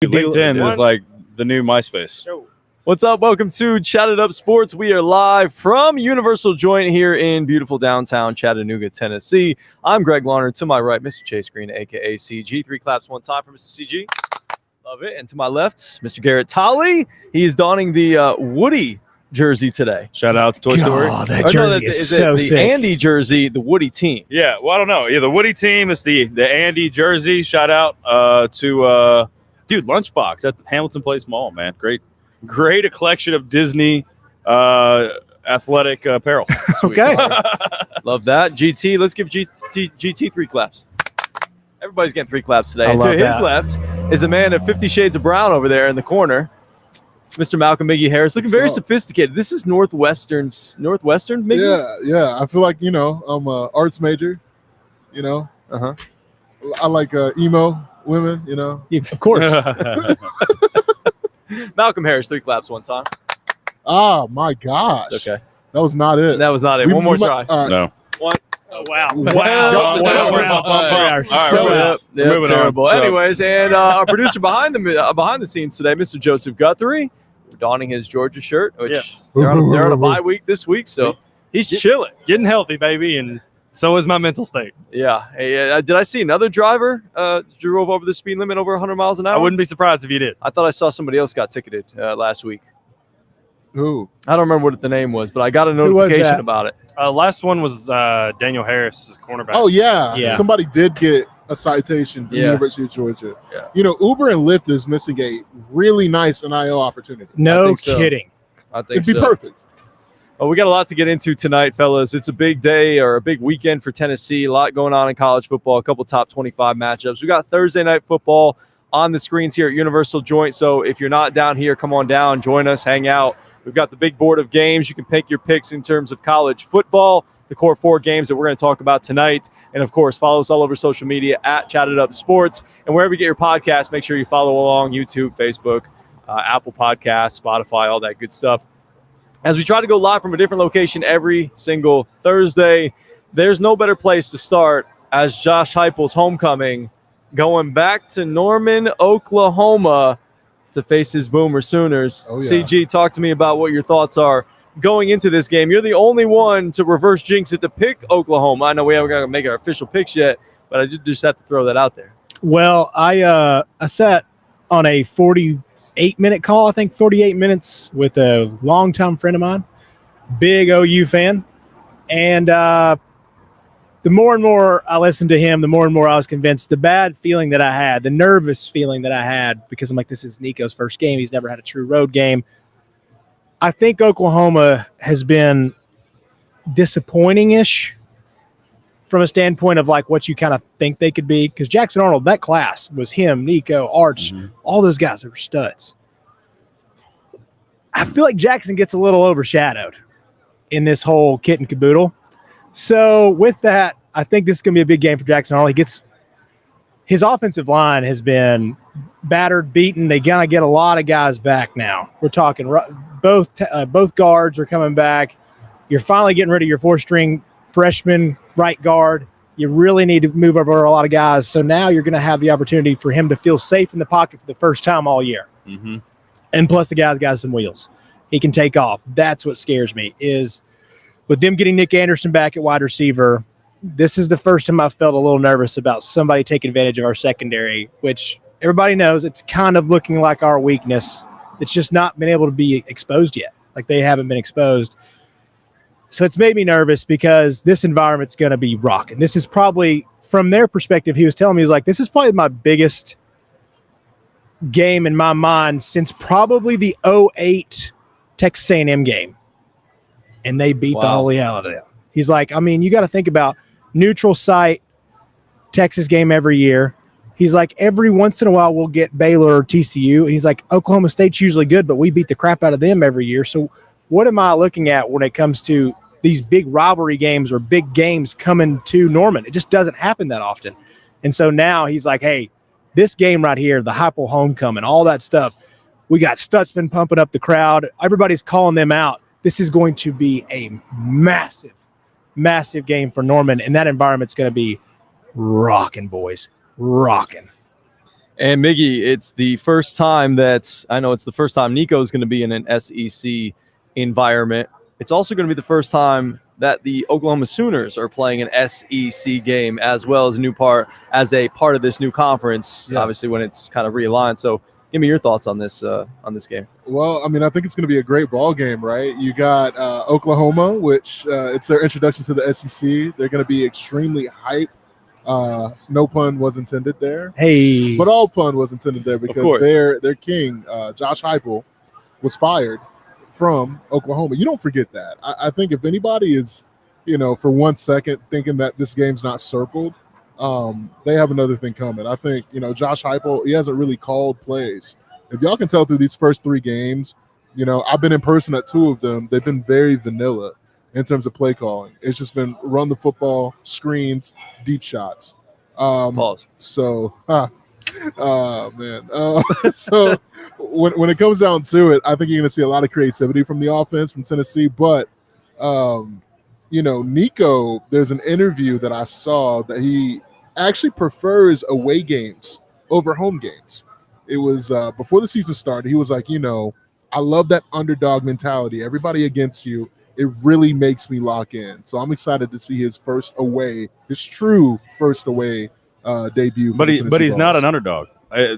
LinkedIn is like the new MySpace. What's up? Welcome to Chatted Up Sports. We are live from Universal Joint here in beautiful downtown Chattanooga, Tennessee. I'm Greg Larner. To my right, Mr. Chase Green, a.k.a. CG. 3 claps one time for Mr. CG. Love it. And to my left, Mr. Garrett Tolley. He is donning the Woody jersey today. Shout out to Toy Story. Oh, that jersey is so the sick. Andy jersey, the Woody team. Yeah, well, I don't know. Yeah, the Woody team is the Andy jersey. Shout out to Lunchbox at Hamilton Place Mall, man. Great collection of Disney athletic apparel. Okay. Love that. GT, let's give GT 3 claps. Everybody's getting 3 claps today. I And love to his that. left is the man of 50 Shades of Brown over there in the corner. Mr. Malcolm Miggy Harris, looking very sophisticated. This is Northwestern, maybe? Yeah. I feel like, I'm an arts major, Uh-huh. I like emo women, Of course. Malcolm Harris, 3 claps one time. Oh, my gosh. It's okay. That was not it. That was not it. One more try. No. One. Oh, wow. Wow. Moving Terrible. on. So- Anyways, and our producer behind the scenes today, Mr. Joseph Guthrie, donning his Georgia shirt, which Yes. they're on a bye week this week, so he's chilling. Getting healthy, baby, and so is my mental state. Yeah. Hey, did I see another driver drove over the speed limit over 100 miles an hour? I wouldn't be surprised if you did. I thought I saw somebody else got ticketed last week. Who? I don't remember what the name was, but I got a was notification that? about it. Last one was Daniel Harris, his cornerback. Oh, yeah. Yeah. Somebody did get a citation from the Yeah. University of Georgia. Yeah. Uber and Lyft is missing a really nice NIL opportunity. I No think so. kidding. I think It'd be so. perfect. Well, we got a lot to get into tonight, fellas. It's a big day or a big weekend for Tennessee. A lot going on in college football, a couple top 25 matchups. We got Thursday night football on the screens here at Universal Joint. So if you're not down here, come on down, join us, hang out. We've got the big board of games. You can pick your picks in terms of college football, the core 4 games that we're going to talk about tonight. And, of course, follow us all over social media at Chatted Up Sports. And wherever you get your podcasts, make sure you follow along YouTube, Facebook, Apple Podcasts, Spotify, all that good stuff. As we try to go live from a different location every single Thursday, there's no better place to start as Josh Heupel's homecoming going back to Norman, Oklahoma to face his Boomer Sooners. Oh, yeah. CG, talk to me about what your thoughts are going into this game. You're the only one to reverse jinx it to pick Oklahoma. I know we haven't got to make our official picks yet, but I just have to throw that out there. Well, I sat on a 48-minute call, I think 48 minutes, with a longtime friend of mine, big OU fan. And the more and more I listened to him, the more and more I was convinced the bad feeling that I had, the nervous feeling that I had, because I'm like, this is Nico's first game. He's never had a true road game. I think Oklahoma has been disappointing-ish from a standpoint of like what you kind of think they could be. Because Jackson Arnold, that class was him, Nico, Arch, all those guys that were studs. I feel like Jackson gets a little overshadowed in this whole kit and caboodle. So with that, I think this is going to be a big game for Jackson Arnold. His offensive line has been battered, beaten. They gotta get a lot of guys back now. We're talking both guards are coming back. You're finally getting rid of your 4-string freshman right guard. You really need to move over a lot of guys. So now you're going to have the opportunity for him to feel safe in the pocket for the first time all year. Mm-hmm. And plus the guy's got some wheels. He can take off. That's what scares me is with them getting Nick Anderson back at wide receiver, this is the first time I've felt a little nervous about somebody taking advantage of our secondary, which everybody knows it's kind of looking like our weakness. It's just not been able to be exposed yet. Like they haven't been exposed. So it's made me nervous because this environment's going to be rocking. This is probably, from their perspective, he was telling me, he was like, this is probably my biggest game in my mind since probably the 2008 Texas A&M game. And they beat the holy hell out of them. He's like, I mean, you got to think about neutral site Texas game every year. He's like, every once in a while we'll get Baylor or TCU. And he's like, Oklahoma State's usually good, but we beat the crap out of them every year. So what am I looking at when it comes to these big rivalry games or big games coming to Norman? It just doesn't happen that often. And so now he's like, hey, this game right here, the Heupel homecoming, all that stuff, we got Stutzman pumping up the crowd. Everybody's calling them out. This is going to be a massive, massive game for Norman, and that environment's going to be rocking, boys, rocking. And Miggy, it's the first time that I know it's the first time Nico is going to be in an SEC environment. It's also going to be the first time that the Oklahoma Sooners are playing an SEC game as well as a part of this new conference. Yeah. Obviously, when it's kind of realigned. So, give me your thoughts on this game. Well, I mean, I think it's going to be a great ball game, right? You got Oklahoma, which it's their introduction to the SEC. They're going to be extremely hype. No pun was intended there. Hey, But all pun was intended there because their king, Josh Heupel, was fired from Oklahoma. You don't forget that. I think if anybody is, for 1 second thinking that this game's not circled, they have another thing coming. I think, Josh Heupel, he hasn't really called plays. If y'all can tell through these first 3 games, I've been in person at 2 of them. They've been very vanilla in terms of play calling. It's just been run the football, screens, deep shots. Pause. So, man. So when it comes down to it, I think you're going to see a lot of creativity from the offense from Tennessee. But, Nico, there's an interview that I saw that he actually prefers away games over home games. It was before the season started. He was like, I love that underdog mentality. Everybody against you. It really makes me lock in. So I'm excited to see his true first away debut. But he's not an underdog.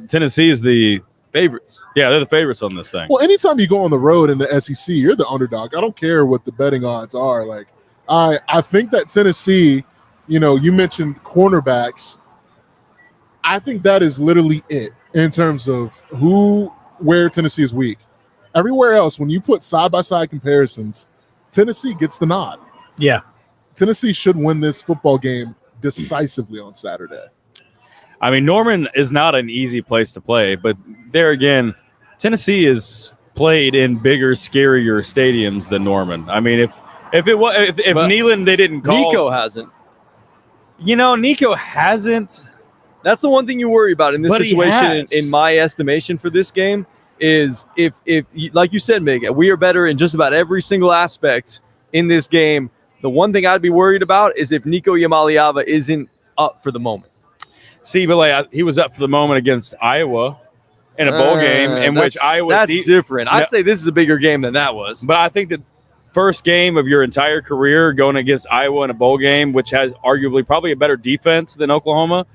Tennessee is the favorites. Yeah, they're the favorites on this thing. Well, anytime you go on the road in the SEC, you're the underdog. I don't care what the betting odds are. Like, I think that Tennessee, you mentioned cornerbacks. I think that is literally it in terms of where Tennessee is weak. Everywhere else, when you put side-by-side comparisons, Tennessee gets the nod. Yeah. Tennessee should win this football game decisively on Saturday. I mean, Norman is not an easy place to play, but there again, Tennessee is played in bigger, scarier stadiums than Norman. I mean, if Neyland they didn't call, Nico hasn't. Nico hasn't. That's the one thing you worry about in this But he situation, has. in my estimation for this game, is if like you said, Mig, we are better in just about every single aspect in this game. The one thing I'd be worried about is if Nico Yamaliava isn't up for the moment. See, but he was up for the moment against Iowa in a bowl game in which Iowa. That's different. I'd say this is a bigger game than that was. But I think the first game of your entire career going against Iowa in a bowl game, which has arguably probably a better defense than Oklahoma,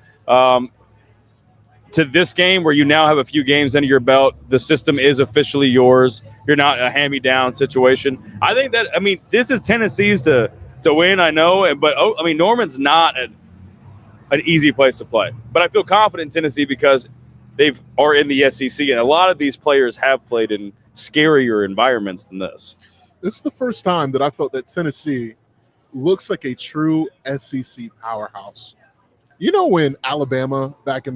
to this game where you now have a few games under your belt, the system is officially yours. You're not a hand-me-down situation. I think that, this is Tennessee's to win, I know, but Norman's not an easy place to play. But I feel confident in Tennessee because they are in the SEC, and a lot of these players have played in scarier environments than this. This is the first time that I felt that Tennessee looks like a true SEC powerhouse. When Alabama back in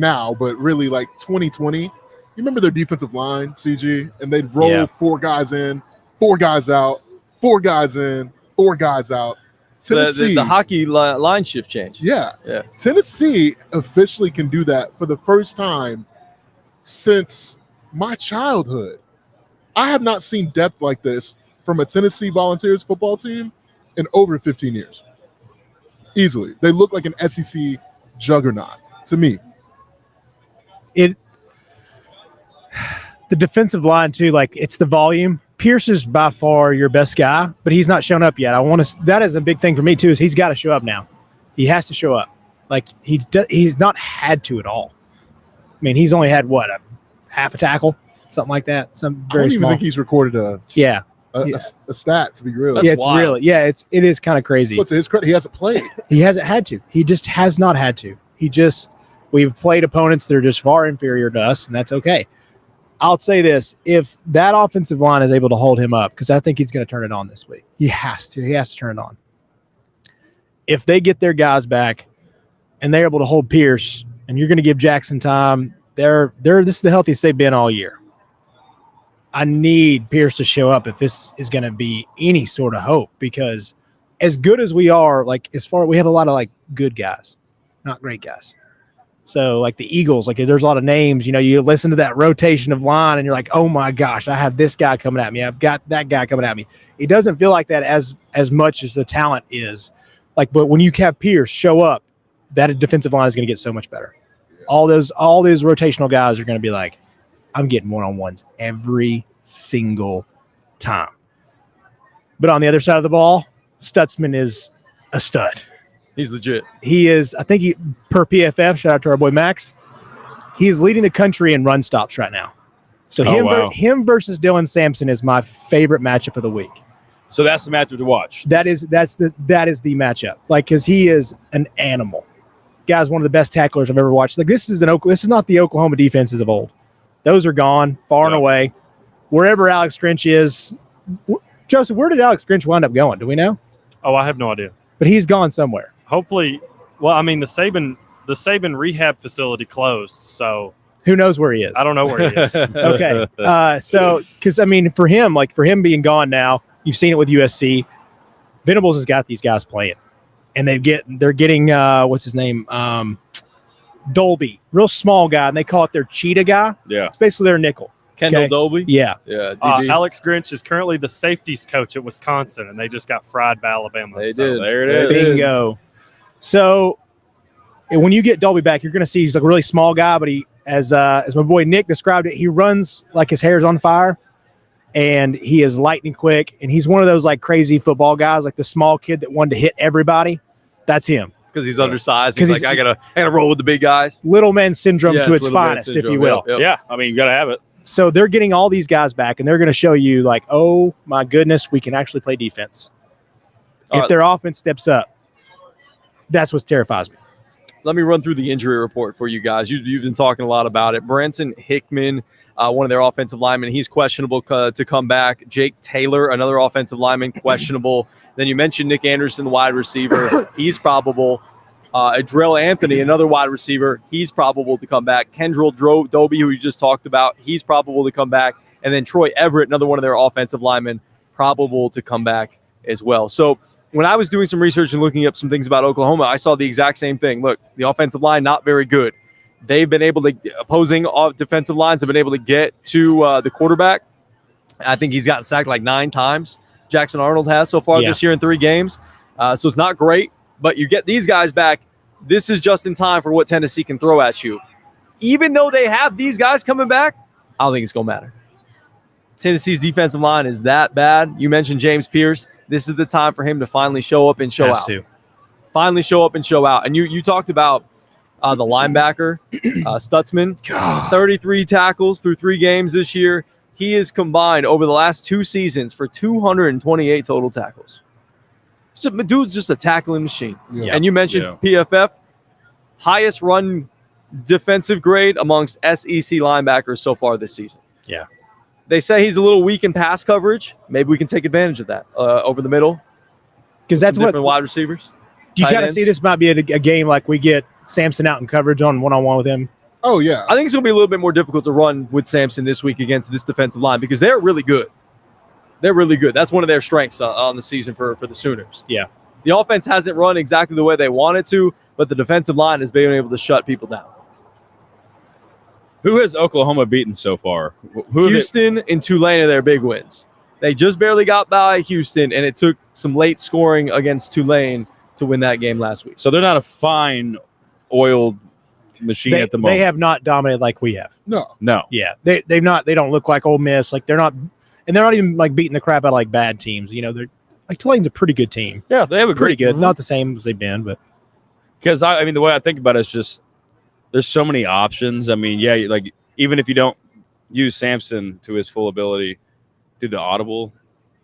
now, but really 2020, you remember their defensive line, CG, and they'd roll 4 guys in, 4 guys out, 4 guys in, 4 guys out. Tennessee, the hockey line shift change. Yeah. Tennessee officially can do that for the first time since my childhood. I have not seen depth like this from a Tennessee Volunteers football team in over 15 years. Easily. They look like an SEC juggernaut to me. The defensive line too, it's the volume. Pierce is by far your best guy, but he's not shown up yet. That is a big thing for me too, is he's got to show up now. He has to show up. He's not had to at all. He's only had a half a tackle, something like that. Some very I don't even small. think he's recorded a stat, to be real. It's wild. really, it is kind of crazy. But to his credit, he hasn't played. He hasn't had to. He just has not had to. We've played opponents that are just far inferior to us, and that's okay. I'll say this: if that offensive line is able to hold him up, because I think he's going to turn it on this week. He has to. He has to turn it on. If they get their guys back and they're able to hold Pierce, and you're going to give Jackson time, this is the healthiest they've been all year. I need Pierce to show up if this is going to be any sort of hope, because as good as we are, we have a lot of good guys, not great guys. So the Eagles, there's a lot of names, you listen to that rotation of line and you're like, oh my gosh, I have this guy coming at me. I've got that guy coming at me. It doesn't feel like that as much as the talent is but when you have Pierce show up, that defensive line is going to get so much better. all those rotational guys are going to be like, I'm getting one-on-ones every single time. But on the other side of the ball, Stutzman is a stud. He's legit. He is, I think per PFF, shout out to our boy Max, he is leading the country in run stops right now. So him versus Dylan Sampson is my favorite matchup of the week. So that's the matchup to watch. That is the matchup. Like, because he is an animal. Guy's one of the best tacklers I've ever watched. Like, this is not the Oklahoma defenses of old. Those are gone far and away. Wherever Alex Grinch is, Joseph, where did Alex Grinch wind up going? Do we know? Oh, I have no idea. But he's gone somewhere. Hopefully, well, I mean, the Saban rehab facility closed, so who knows where he is? I don't know where he is. Okay, so because I mean, for him being gone now, you've seen it with USC. Venables has got these guys playing, and they're getting what's his name, Dolby, real small guy, and they call it their cheetah guy. Yeah, it's basically their nickel. Kendall Dolby? Yeah. Alex Grinch is currently the safeties coach at Wisconsin, and they just got fried by Alabama. They so did. There it is. Bingo. So when you get Dolby back, you're going to see he's like a really small guy, but he, as my boy Nick described it, he runs like his hair's on fire, and he is lightning quick, and he's one of those like crazy football guys, like the small kid that wanted to hit everybody. That's him. Because he's undersized. He's like, I gotta roll with the big guys. Little man syndrome to its finest, if you will. Yep. Yeah, I mean, you got to have it. So they're getting all these guys back, and they're going to show you, like, oh, my goodness, we can actually play defense. If their offense steps up, that's what terrifies me. Let me run through the injury report for you guys. You've been talking a lot about it. Branson Hickman, one of their offensive linemen, he's questionable to come back. Jake Taylor, another offensive lineman, questionable. Then you mentioned Nick Anderson, the wide receiver. He's probable. Adrell Anthony, another wide receiver, he's probable to come back. Kendrell Dobie, who you just talked about, he's probable to come back. And then Troy Everett, another one of their offensive linemen, probable to come back as well. So when I was doing some research and looking up some things about Oklahoma, I saw the exact same thing. Look, the offensive line, not very good. They've been able to, opposing defensive lines have been able to get to the quarterback. I think he's gotten sacked like 9 times. Jackson Arnold has so far this year in 3 games. So it's not great, but you get these guys back. This is just in time for what Tennessee can throw at you. Even though they have these guys coming back, I don't think it's going to matter. Tennessee's defensive line is that bad. You mentioned James Pierce. This is the time for him to finally show up and show out. Finally show up and show out. And you talked about the linebacker, Stutzman, 33 tackles through 3 games this year. He is combined over the last 2 seasons for 228 total tackles. Dude's just a tackling machine. Yeah. And you mentioned PFF, highest run defensive grade amongst SEC linebackers so far this season. Yeah. They say he's a little weak in pass coverage. Maybe we can take advantage of that over the middle. Because that's what wide receivers. You kind of see this might be a game like we get Sampson out in coverage on one-on-one with him. Oh, yeah. I think it's going to be a little bit more difficult to run with Sampson this week against this defensive line because they're really good. They're really good. That's one of their strengths on the season for the Sooners. Yeah. The offense hasn't run exactly the way they wanted to, but the defensive line has been able to shut people down. Who has Oklahoma beaten so far? Houston and Tulane are their big wins. They just barely got by Houston, and it took some late scoring against Tulane to win that game last week. So they're not a fine oiled machine at the moment. They have not dominated like we have. No. Yeah. They've not. They don't look like Ole Miss. Like they're not, and they're not even like beating the crap out of like bad teams. You know, they're like Tulane's a pretty good team. Yeah, they have a pretty good. Not the same as they've been, but because I mean the way I think about it is just there's so many options. I mean, yeah, like even if you don't use Sampson to his full ability, do the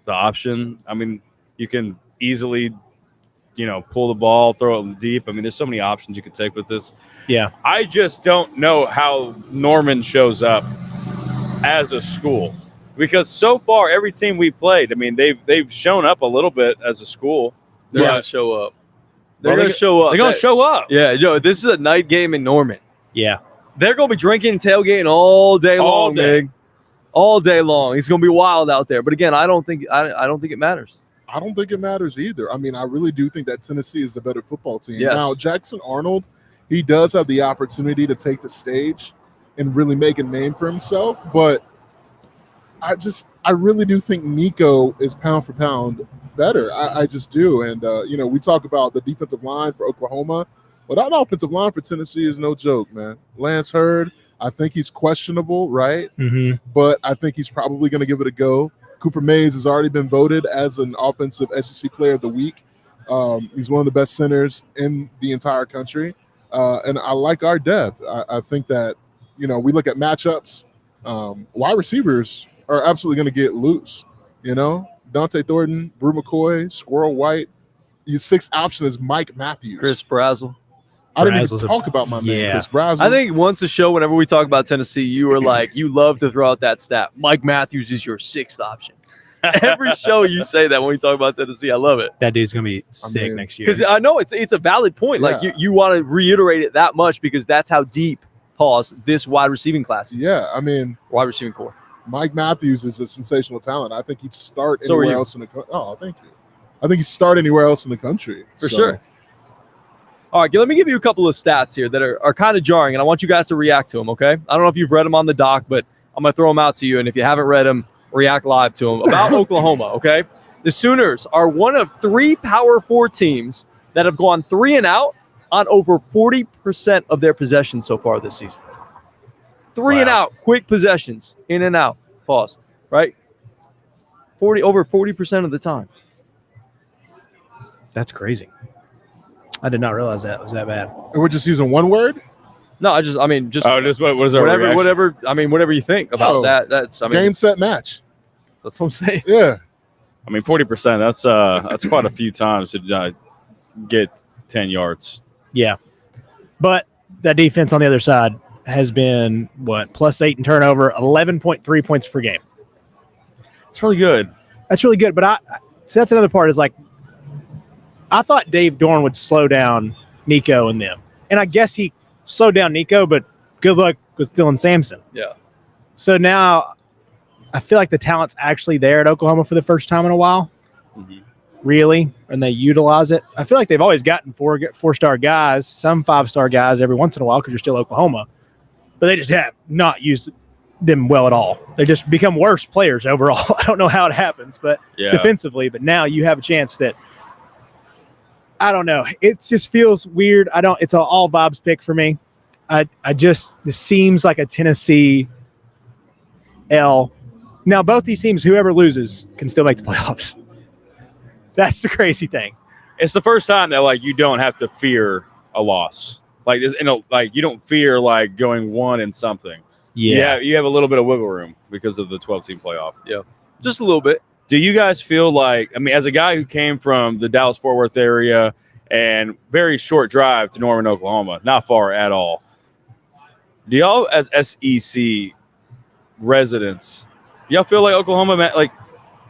option. I mean, you can easily, pull the ball, throw it deep. I mean, there's so many options you could take with this. Yeah. I just don't know how Norman shows up as a school because so far every team we played, I mean, they've shown up a little bit as a school. They're going to show up. They're going to show up. They're going to show up. Yeah, this is a night game in Norman. Yeah. They're going to be drinking, tailgating all day long, Mig. All day long. It's going to be wild out there. But again, I don't think it matters. I don't think it matters either. I mean, I really do think that Tennessee is the better football team. Yes. Now, Jackson Arnold, he does have the opportunity to take the stage and really make a name for himself. But I really do think Nico is pound for pound better. I just do. And, we talk about the defensive line for Oklahoma. Well, that offensive line for Tennessee is no joke, man. Lance Hurd, I think he's questionable, right? Mm-hmm. But I think he's probably going to give it a go. Cooper Mays has already been voted as an offensive SEC Player of the Week. He's one of the best centers in the entire country. And I like our depth. I think that, we look at matchups. Wide receivers are absolutely going to get loose. Dante Thornton, Brew McCoy, Squirrel White. Your sixth option is Mike Matthews. Chris Brazzell. I didn't even talk about my man, Chris Brazzell. I think once a show, whenever we talk about Tennessee, you were like, you love to throw out that stat. Mike Matthews is your sixth option. Every show you say that when we talk about Tennessee. I love it. That dude's going to be sick next year. Because I know it's a valid point. Yeah. Like you want to reiterate it that much because that's how deep, this wide receiving class is. Yeah, I mean. Wide receiving core. Mike Matthews is a sensational talent. I think he'd start anywhere else in the country. Oh, thank you. I think he'd start anywhere else in the country. For sure. All right, let me give you a couple of stats here that are kind of jarring, and I want you guys to react to them, okay? I don't know if you've read them on the doc, but I'm going to throw them out to you, and if you haven't read them, react live to them. About Oklahoma, okay? The Sooners are one of 3 Power 4 teams that have gone 3 and out on over 40% of their possessions so far this season. 3 and out, quick possessions, in and out, pause, right? Over 40% of the time. That's crazy. I did not realize that was that bad. And we're just using one word? No, just what is our reaction? Whatever you think about that. That's game, set, match. That's what I'm saying. Yeah. 40%. That's quite a few times to get 10 yards. Yeah, but that defense on the other side has been +8 in turnover, 11.3 points per game. It's really good. That's really good. But that's another part is like, I thought Dave Dorn would slow down Nico and them. And I guess he slowed down Nico, but good luck with Dylan Sampson. Yeah. So now I feel like the talent's actually there at Oklahoma for the first time in a while. Mm-hmm. Really. And they utilize it. I feel like they've always gotten four-star guys, some 5-star guys every once in a while because you're still Oklahoma. But they just have not used them well at all. They just become worse players overall. I don't know how it happens, but defensively. But now you have a chance that, I don't know. It just feels weird. It's an all vibes pick for me. This seems like a Tennessee L. Now, both these teams, whoever loses, can still make the playoffs. That's the crazy thing. It's the first time that you don't have to fear a loss. You don't fear going 1 in something. Yeah. You have a little bit of wiggle room because of the 12-team playoff. Yeah. Just a little bit. Do you guys feel as a guy who came from the Dallas-Fort Worth area and very short drive to Norman, Oklahoma, not far at all, do y'all as SEC residents, y'all feel like Oklahoma,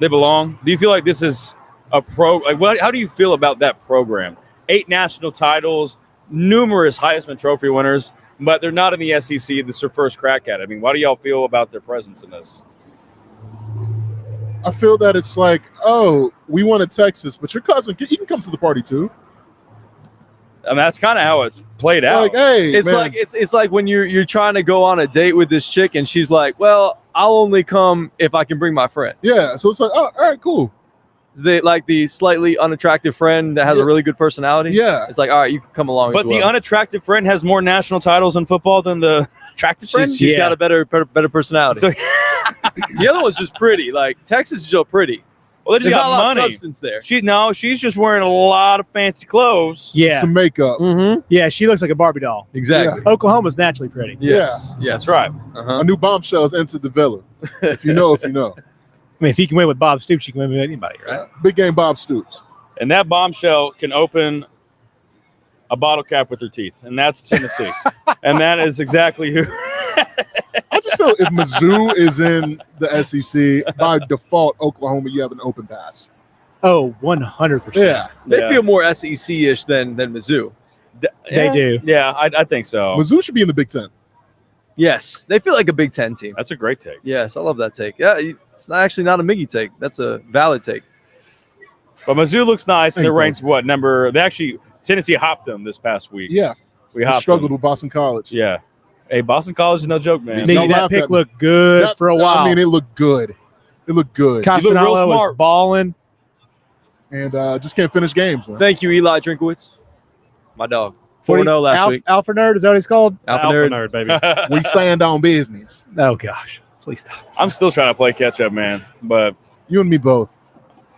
they belong? Do you feel like this is a how do you feel about that program? 8 national titles, numerous Heisman Trophy winners, but they're not in the SEC. This is their first crack at it. Why do y'all feel about their presence in this? I feel that it's we won at Texas, but your cousin, he can come to the party too. And that's kind of how it played out. It's like when you're trying to go on a date with this chick and she's like, well, I'll only come if I can bring my friend. Yeah, so it's all right, cool. The slightly unattractive friend that has a really good personality. Yeah. It's all right, you can come along but the unattractive friend has more national titles in football than the attractive friend? She's got a better personality. So, the other one's just pretty. Texas is just pretty. Well, they just got not a lot money. of substance there. She's just wearing a lot of fancy clothes. Yeah. Some makeup. Mm-hmm. Yeah, she looks like a Barbie doll. Exactly. Yeah. Oklahoma's naturally pretty. Yes. Yeah. That's right. Uh-huh. A new bombshell's entered the villa. If you know. If he can win with Bob Stoops, he can win with anybody, right? Big game Bob Stoops. And that bombshell can open a bottle cap with her teeth, and that's Tennessee. And that is exactly who. I just feel if Mizzou is in the SEC, by default, Oklahoma, you have an open pass. Oh, 100%. Yeah. They feel more SEC-ish than Mizzou. They do. Yeah, I think so. Mizzou should be in the Big Ten. Yes. They feel like a Big Ten team. That's a great take. Yes, I love that take. Yeah, it's not a Miggy take. That's a valid take. But Mizzou looks nice, and they're ranked Tennessee hopped them this past week. Yeah. We struggled them. with Boston College. Yeah. Hey, Boston College is no joke, man. That pick looked good for a while. I mean, it looked good. Castanalo was balling. And just can't finish games, man. Thank you, Eli Drinkowitz. My dog. 4-0 last week. Alpha Nerd, is that what he's called? Alpha Alpha Nerd. nerd, baby. We stand on business. Oh, gosh. Please stop. I'm still trying to play catch up, man. But You and me both.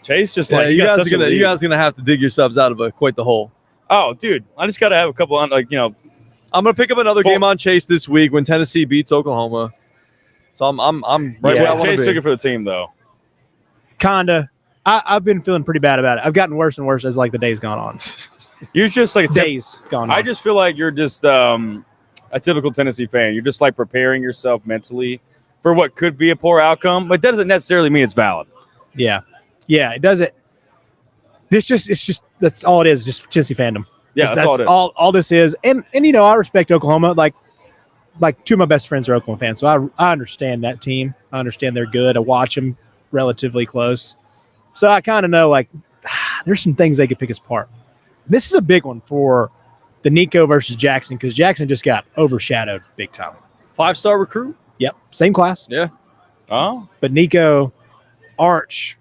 Chase just Yeah, like you got guys such are gonna a lead. you guys are gonna have to dig yourselves out of quite the hole. Oh, dude, I just got to have a couple on I'm gonna pick up another game on Chase this week when Tennessee beats Oklahoma. So I'm right where I want to Chase be. took it for the team though. Kinda. I've been feeling pretty bad about it. I've gotten worse and worse as like the days gone on. You're just like Days gone on. I just feel like you're just a typical Tennessee fan. You're just like preparing yourself mentally for what could be a poor outcome, but that doesn't necessarily mean it's valid. Yeah. It doesn't. It's just that's all it is. Just Tennessee fandom. Yeah, that's all it is. All this is. And I respect Oklahoma. Like two of my best friends are Oklahoma fans, so I understand that team. I understand they're good. I watch them relatively close, so I kind of know there's some things they could pick us apart. This is a big one for the Nico versus Jackson because Jackson just got overshadowed big time. 5-star recruit. Yep, same class. Yeah. Oh, But Nico, Arch,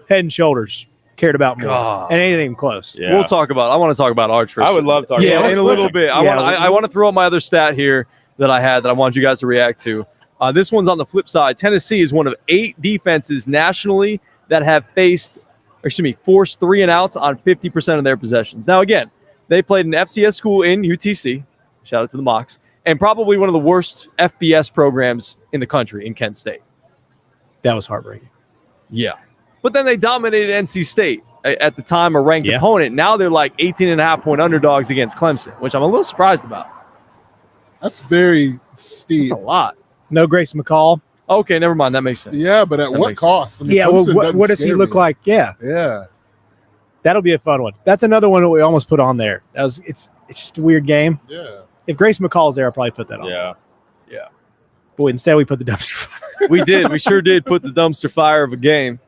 head and shoulders cared about more, God. and it ain't even close. yeah. I want to talk about Arch first. I would love to talk Yeah, about in it. a little bit. I want to throw out my other stat here that I had that I want you guys to react to. This one's on the flip side. Tennessee is one of 8 defenses nationally that have forced 3 and outs on 50% of their possessions. Now, again, they played an FCS school in UTC. Shout out to the Mocs. And probably one of the worst FBS programs in the country in Kent State. That was heartbreaking. Yeah. But then they dominated NC State at the time, a ranked opponent. Now they're like 18.5-point underdogs against Clemson, which I'm a little surprised about. That's very steep. That's a lot. No Grace McCall. Okay, never mind. That makes sense. Yeah, but at That what makes cost? I mean, Yeah, well, Clemson doesn't what does he scare look me. like? Yeah, Yeah. that'll be a fun one. That's another one that we almost put on there. It's just a weird game. Yeah. If Grace McCall's there, I'll probably put that on. Yeah. But instead, we put the dumpster fire. We did. We sure did put the dumpster fire of a game.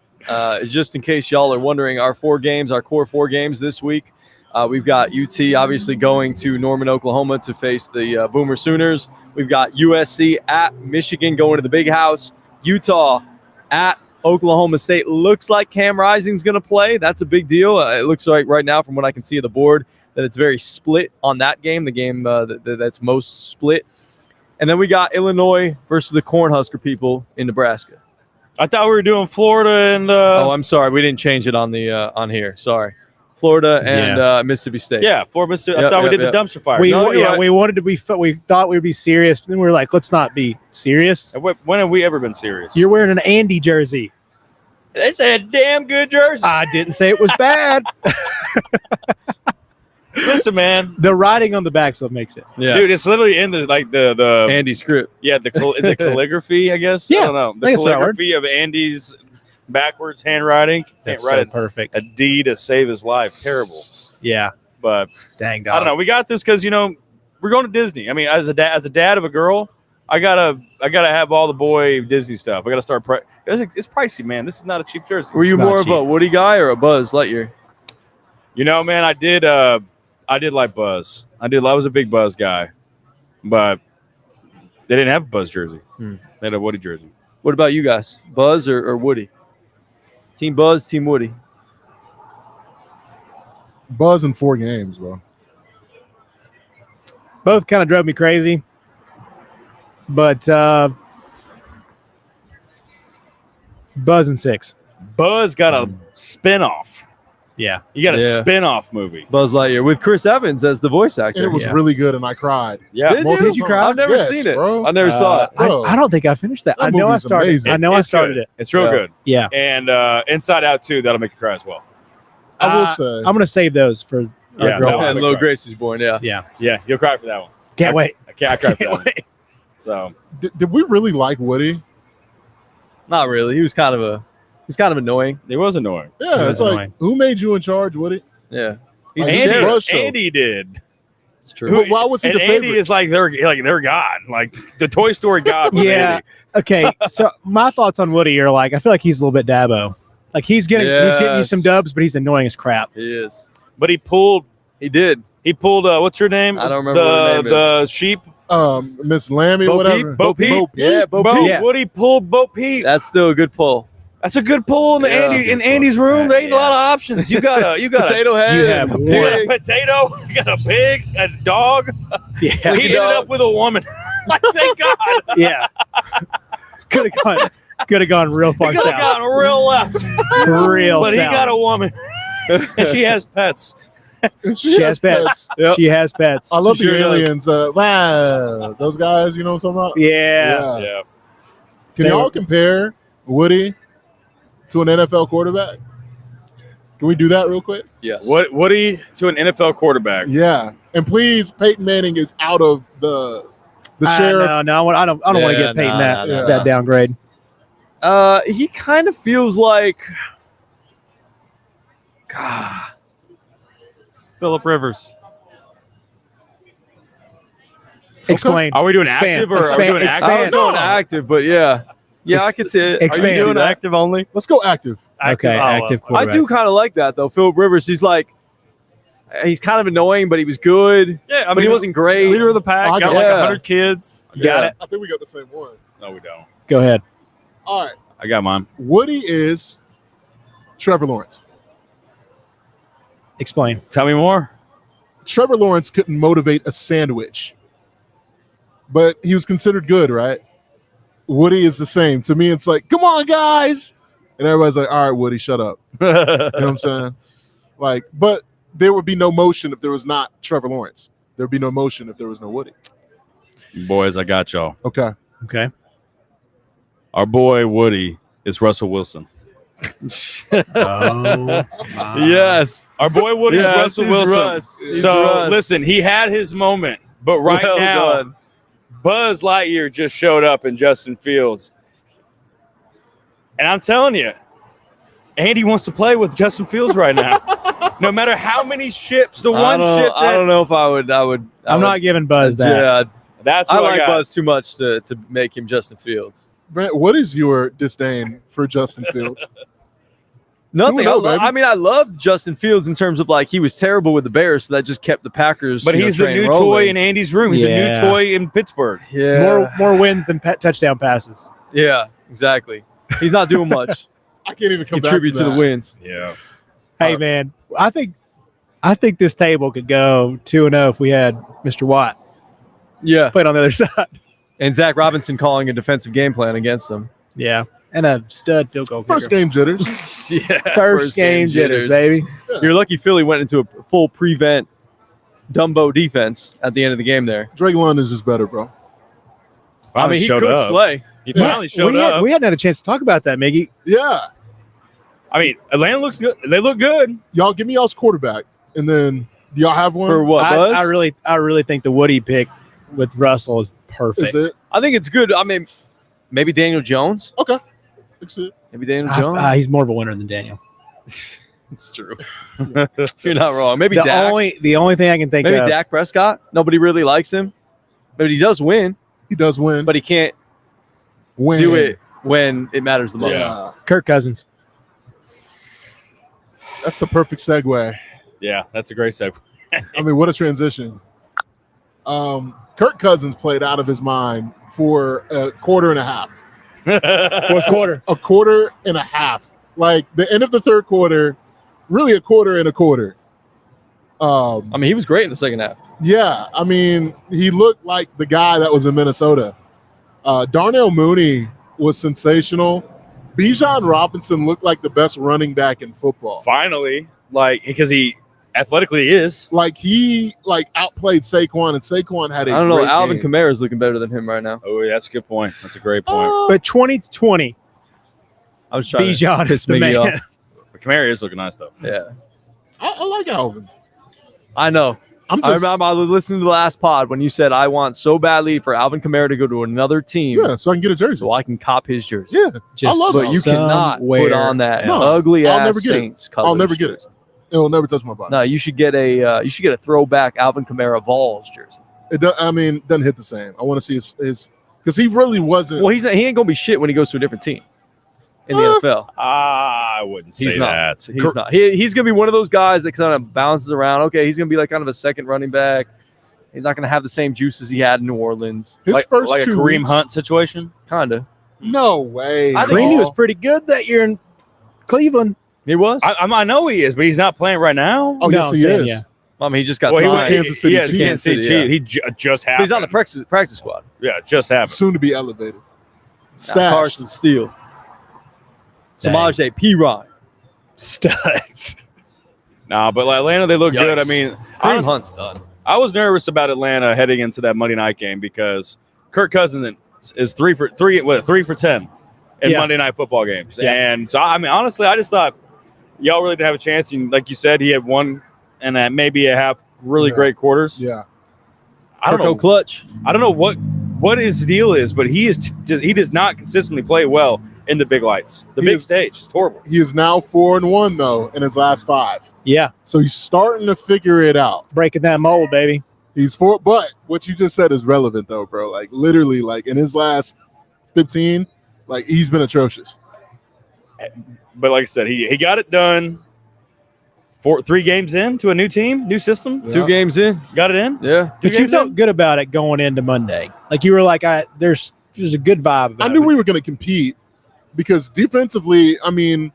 Just in case y'all are wondering, our core 4 games this week. We've got UT obviously going to Norman, Oklahoma to face the Boomer Sooners. We've got USC at Michigan going to the Big House. Utah at Oklahoma State. Looks like Cam Rising's going to play. That's a big deal. It looks like right now, from what I can see of the board, that it's very split on that game, the game that's most split. And then we got Illinois versus the Cornhusker people in Nebraska. I thought we were doing Florida and Oh, I'm sorry. We didn't change it on the on here. Sorry. Florida and Mississippi State. yeah, Florida, Mississippi. I Yep, thought we yep, did yep. the dumpster fire. We No, you're right. we wanted to be. We thought we'd be serious, but then we were like, let's not be serious. When have we ever been serious? You're wearing an Andy jersey. It's a damn good jersey. I didn't say it was bad. Listen, man. The writing on the back's what makes it. Yes. Dude, it's literally in the Andy script. yeah, is it calligraphy, I guess? Yeah, I don't know. I The think it's the right word. calligraphy of Andy's backwards handwriting. Can't That's write so perfect. a D to save his life. Terrible. Yeah. But Dang dog. I don't know. We got this because we're going to Disney. I mean, as a dad of a girl, I gotta have all the boy Disney stuff. I gotta start. It's pricey, man. This is not a cheap jersey. Were you It's not more cheap. of a Woody guy or a Buzz Lightyear? Man, I did like Buzz. I was a big Buzz guy, but they didn't have a Buzz jersey. They had a Woody jersey. What about you guys? Buzz or Woody? Team Buzz, Team Woody. Buzz in 4 games, bro. Both kind of drove me crazy, but Buzz and 6. Buzz got a spinoff. Yeah. You got a Yeah. spinoff movie. Buzz Lightyear with Chris Evans as the voice actor. And it was Yeah. really good, and I cried. Yeah. Did you cry? I've never Yes, seen it. bro. I never saw it. Bro. I don't think I finished that. That I know I movie's started. amazing. I know I It's started good. it. It's real Yeah. good. Yeah. And Inside Out 2, that'll make you cry as well. I will say. I'm gonna save those for. Yeah, our girl. that one. And Little Gracie's born, yeah. Yeah. Yeah, you'll cry for that one. Can't wait. I cry for that Can't one. wait. So Did we really like Woody? Not really. He was kind of annoying. it was annoying. Yeah, It it's was like, annoying. who made you in charge, Woody? Yeah. He's He's Andy. scary. Buzz show. Andy did. It's true. But why was he and the Andy favorite? is like their god, like the Toy Story god. was Yeah. Andy. Okay. So my thoughts on Woody are like, I feel like he's a little bit Dabo. Like he's getting you some Yes. dubs, but he's annoying as crap. He is. But he pulled. He did. What's her name? I don't remember what her name the sheep. Miss Lammy Bo or whatever. Peep? Bo Peep? Yeah, Bo Bo, Peep. Yeah. Woody pulled Bo Peep. That's still a good pull. That's a good pull in the Andy's room. There ain't a lot of options. You got a Potato head. You have you got a potato. You got a pig, a dog. Yeah. He ended up with a woman. Like, thank God. Yeah. Could have gone real far He could have south. gone real left. Real But he south. got a woman. And she has pets. She has pets. Yep. She has pets. I love She sure the aliens. Wow, those guys. You know what I'm talking about? Yeah. Yeah. Can y'all compare Woody to an NFL quarterback? Can we do that real quick? Yes. Woody to an NFL quarterback. Yeah. And please, Peyton Manning is out of the sheriff. No, I don't want to Yeah, get Peyton nah. that downgrade. He kind of feels like, God. Phillip Rivers. Explain. Are we doing Expand. active or Expand. are we doing Expand. I was going active, but yeah, I could see it. Are Expand. you doing active only? Let's go active. Okay, active I quarterback. do kind of like that though. Phillip Rivers, he's kind of annoying, but he was good. Yeah, I But he wasn't great. Leader of the pack. I Got got- like Yeah. 100 kids. Got it. I think we got the same one. No, we don't. Go ahead. All right. I got mine. Woody is Trevor Lawrence. Explain. Tell me more. Trevor Lawrence couldn't motivate a sandwich, but he was considered good, right? Woody is the same. To me, it's like, come on, guys. And everybody's like, all right, Woody, shut up. You know what I'm saying? Like, but there would be no motion if there was not Trevor Lawrence. There'd be no motion if there was no Woody. Boys, I got y'all. Okay. Okay. Our boy Woody is Russell Wilson. Oh, Yes. Our boy Woody Yes, is Russell he's Wilson. Russ. He's So Russ. listen, he had his moment, but right Well now, done. Buzz Lightyear just showed up in Justin Fields. And I'm telling you, Andy wants to play with Justin Fields right now. No matter how many ships, the one ship I don't that know if I would. I'm not giving Buzz that. Yeah, that's I what I like got. Buzz too much to make him Justin Fields. Brent, what is your disdain for Justin Fields? Nothing. 2-0, baby. I love Justin Fields in terms of like he was terrible with the Bears, so that just kept the Packers. But he's the train new rolling. toy in Andy's room. He's the new Yeah. toy in Pittsburgh. Yeah, More wins than touchdown passes. yeah, exactly. He's not doing much. I can't even come Contribute back to the that. wins. Yeah. Hey man, I think this table could go 2-0 if we had Mr. Watt Yeah, played on the other side. and Zach Robinson calling a defensive game plan against them. Yeah, and a stud field goal kicker. First game jitters. Yeah, First game jitters, baby. You're lucky Philly went into a full prevent Dumbo defense at the end of the game there. Drake London's just better, bro. I mean, he showed could up. slay. He finally showed up. We hadn't had a chance to talk about that, Miggy. Yeah. I mean, Atlanta looks good. They look good. Y'all give me y'all's quarterback, and then do y'all have one? For what, Buzz? I really think the Woody pick with Russell is perfect. Is it? I think it's good. I mean, maybe Daniel Jones. Okay. That's it. Maybe Daniel Jones. He's more of a winner than Daniel. It's true. You're not wrong. Maybe The Dak. only thing I can think Maybe of. Dak Prescott. Nobody really likes him, but he does win. He does win. But he can't win. do it when it matters the most. Yeah. Kirk Cousins. That's the perfect segue. Yeah, that's a great segue. I mean, what a transition. Kirk Cousins played out of his mind for a quarter and a half. Fourth quarter. A quarter and a half. Like the end of the third quarter, really a quarter and a quarter. I mean, he was great in the second half. Yeah, I mean, he looked like the guy that was in Minnesota. Darnell Mooney was sensational. Bijan Robinson looked like the best running back in football. Finally, like, because he athletically is. Like he outplayed Saquon, and Saquon had a I don't know. great Alvin game. Kamara is looking better than him right now. Oh, yeah, that's a good point. That's a great point. But 2020, I was trying Bijan to is piss the Miggy man. off. But Kamara is looking nice, though. Yeah, I like Alvin. I know. I'm I just remember I was listening to the last pod when you said I want so badly for Alvin Kamara to go to another team so I can get a jersey. so I can cop his jersey. Yeah, Just I love But you cannot put on that No, ugly I'll ass never get it. Saints colors I'll never get it. jersey. It'll never touch my body. No, you should get a throwback Alvin Kamara Vols jersey. Doesn't hit the same. I want to see his because he really wasn't. Well, he ain't gonna be shit when he goes to a different team in the NFL. I wouldn't say He's not. that. He's not. He's gonna be one of those guys that kind of bounces around. Okay, he's gonna be like kind of a second running back. He's not gonna have the same juice as he had in New Orleans. his like first like a two Kareem weeks, Hunt situation. Kinda. No way. I think Creamy was pretty good that year in Cleveland. He was. I know he is, but he's not playing right now. Oh, No, yes, I'm he saying, is. yeah. I mean, he just got Well, he signed. was Kansas City yeah, Chiefs. Kansas City Yeah. Chiefs. He just happened. But he's on the practice squad. Yeah, just happened. Soon to be elevated. Now Carson Stashed. Steele. Samaj P. Ryan. Studs. Nah, but like Atlanta, they look good. I Yikes. mean, Kareem honestly, Hunt's done. I was nervous about Atlanta heading into that Monday night game because Kirk Cousins is 3 for 10 in Yeah. Monday night football games. Yeah. And so, I mean, honestly, I just thought y'all really didn't have a chance. And like you said, he had one and maybe a half really great quarters. Yeah. I don't know. Clutch. I don't know what his deal is, but he does not consistently play well in the big lights. The big stage is horrible. He is now 4-1 though in his last 5. Yeah. So he's starting to figure it out. Breaking that mold, baby. He's 4, but what you just said is relevant though, bro. Like literally, like in his last 15, like he's been atrocious. But like I said, he got it done. 3 games in to a new team, new system. Yeah. 2 games in. Got it in. Yeah. But you felt good about it going into Monday. Like you were like, there's a good vibe about I knew it. we were going to compete because defensively, I mean,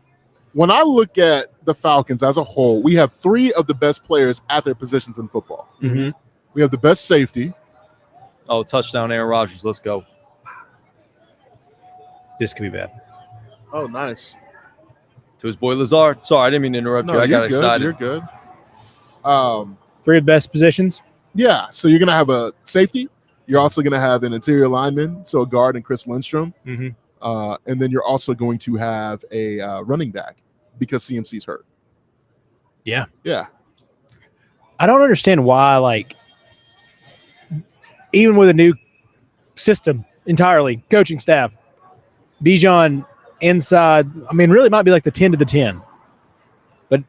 when I look at the Falcons as a whole, we have 3 of the best players at their positions in football. Mm-hmm. We have the best safety. Oh, touchdown, Aaron Rodgers. Let's go. This could be bad. Oh, nice. To his boy Lazard. Sorry, I didn't mean to interrupt you. I got excited. You're good. 3 of the best positions. Yeah, so you're going to have a safety. You're also going to have an interior lineman, so a guard and Chris Lindstrom. Mm-hmm. And then you're also going to have a running back because CMC's hurt. Yeah. Yeah. I don't understand why, like, even with a new system entirely, coaching staff, Bijan inside, I mean, really might be like the 10 to the 10. But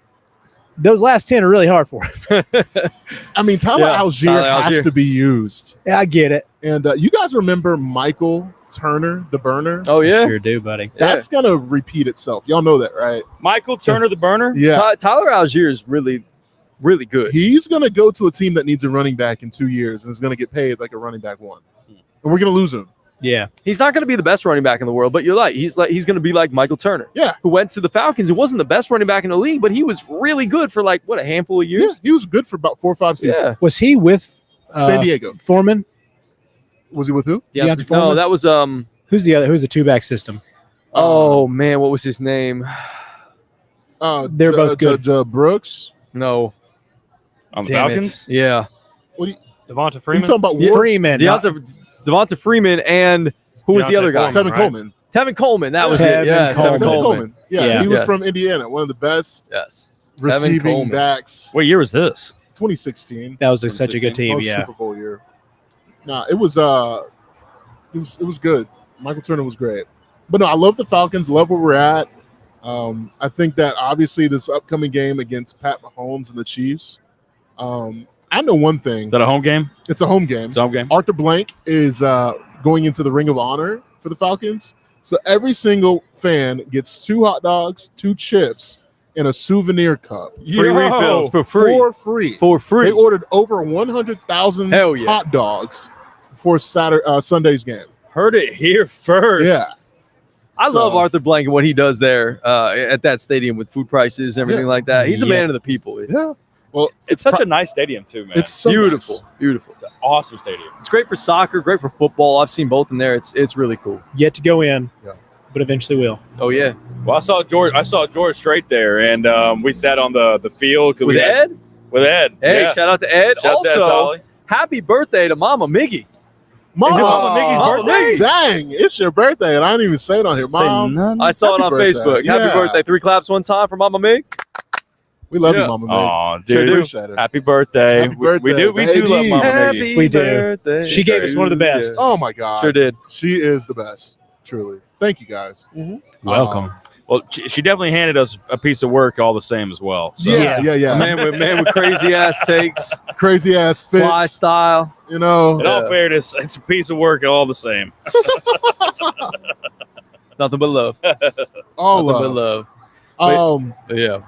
those last 10 are really hard for him. I mean, Tyler Algier has to be used. Yeah, I get it. And you guys remember Michael Turner, the burner? Oh, yeah. Sure do, buddy. That's going to repeat itself. Y'all know that, right? Michael Turner, the burner. Yeah. Tyler Algier is really, really good. He's going to go to a team that needs a running back in 2 years and is going to get paid like a running back 1. And we're going to lose him. Yeah. He's not going to be the best running back in the world, but you're right. He's going to be like Michael Turner. Yeah. Who went to the Falcons. He wasn't the best running back in the league, but he was really good for like, a handful of years? Yeah, he was good for about 4 or 5 seasons. Yeah. Was he with San Diego. Foreman? Was he with who? Deontay No, Foreman? that was Who's the other? Who's the 2-back system? oh man, what was his name? They're both good. Brooks? No. On the Damn it. Falcons. Yeah. Devonta You Freeman. talking about Freeman. Devonta Freeman and who was the Deontay other guy? Foreman. Tevin Coleman. Tevin Coleman. That was Tevin it. Yeah, Coleman. Tevin Tevin Coleman. Coleman. Yeah, Yeah. he was Yes. from Indiana, one of the best Yes. Tevin receiving Coleman. backs. What year was this? 2016. That was such a good team. Most Yeah. Super Bowl year. Nah, it was good. Michael Turner was great. But no, I love the Falcons, love where we're at. I think that obviously this upcoming game against Pat Mahomes and the Chiefs, I know one thing. Is that a home game? It's a home game. It's a home game. Arthur Blank is going into the Ring of Honor for the Falcons. So every single fan gets 2 hot dogs, 2 chips, and a souvenir cup. Free refills for free. For free. For free. They ordered over 100,000 Hell yeah. hot dogs for Sunday's game. Heard it here first. Yeah. I So- love Arthur Blank and what he does there at that stadium with food prices and everything like that. He's a Yeah. man of the people. Yeah. Well, It's such a nice stadium too, man. it's so Beautiful. nice. Beautiful. It's an awesome stadium. It's great for soccer, great for football. I've seen both in there. It's really cool. Yet to go in, Yeah. but eventually will. Oh yeah. Well, I saw George Strait there, and we sat on the field With Ed? With Ed. Hey, yeah. shout out to Ed. Shout out to Ed Also, Solly. happy birthday to Mama Miggy. Mom, Is it Mama Mickey's birthday? Dang, it's your birthday, and I didn't even say it on here. Mom, I saw it Happy on birthday. Facebook. Yeah. Happy birthday. 3 claps one time for Mama Mig. we love Yeah. you, Mama Meg. Oh, Sure dude. do. Appreciate it. Happy birthday. Happy We birthday, do love baby. Mama Happy Miggy. We do. birthday. She gave us one of the best. Oh my God, Sure did. She is the best, truly. Thank you guys. Welcome. Well, she definitely handed us a piece of work all the same as well. So. Yeah. A man with crazy ass takes, Crazy ass fits. fly style. You know, In all fairness, it's a piece of work all the same. It's nothing but love. all Nothing but love. love. But yeah.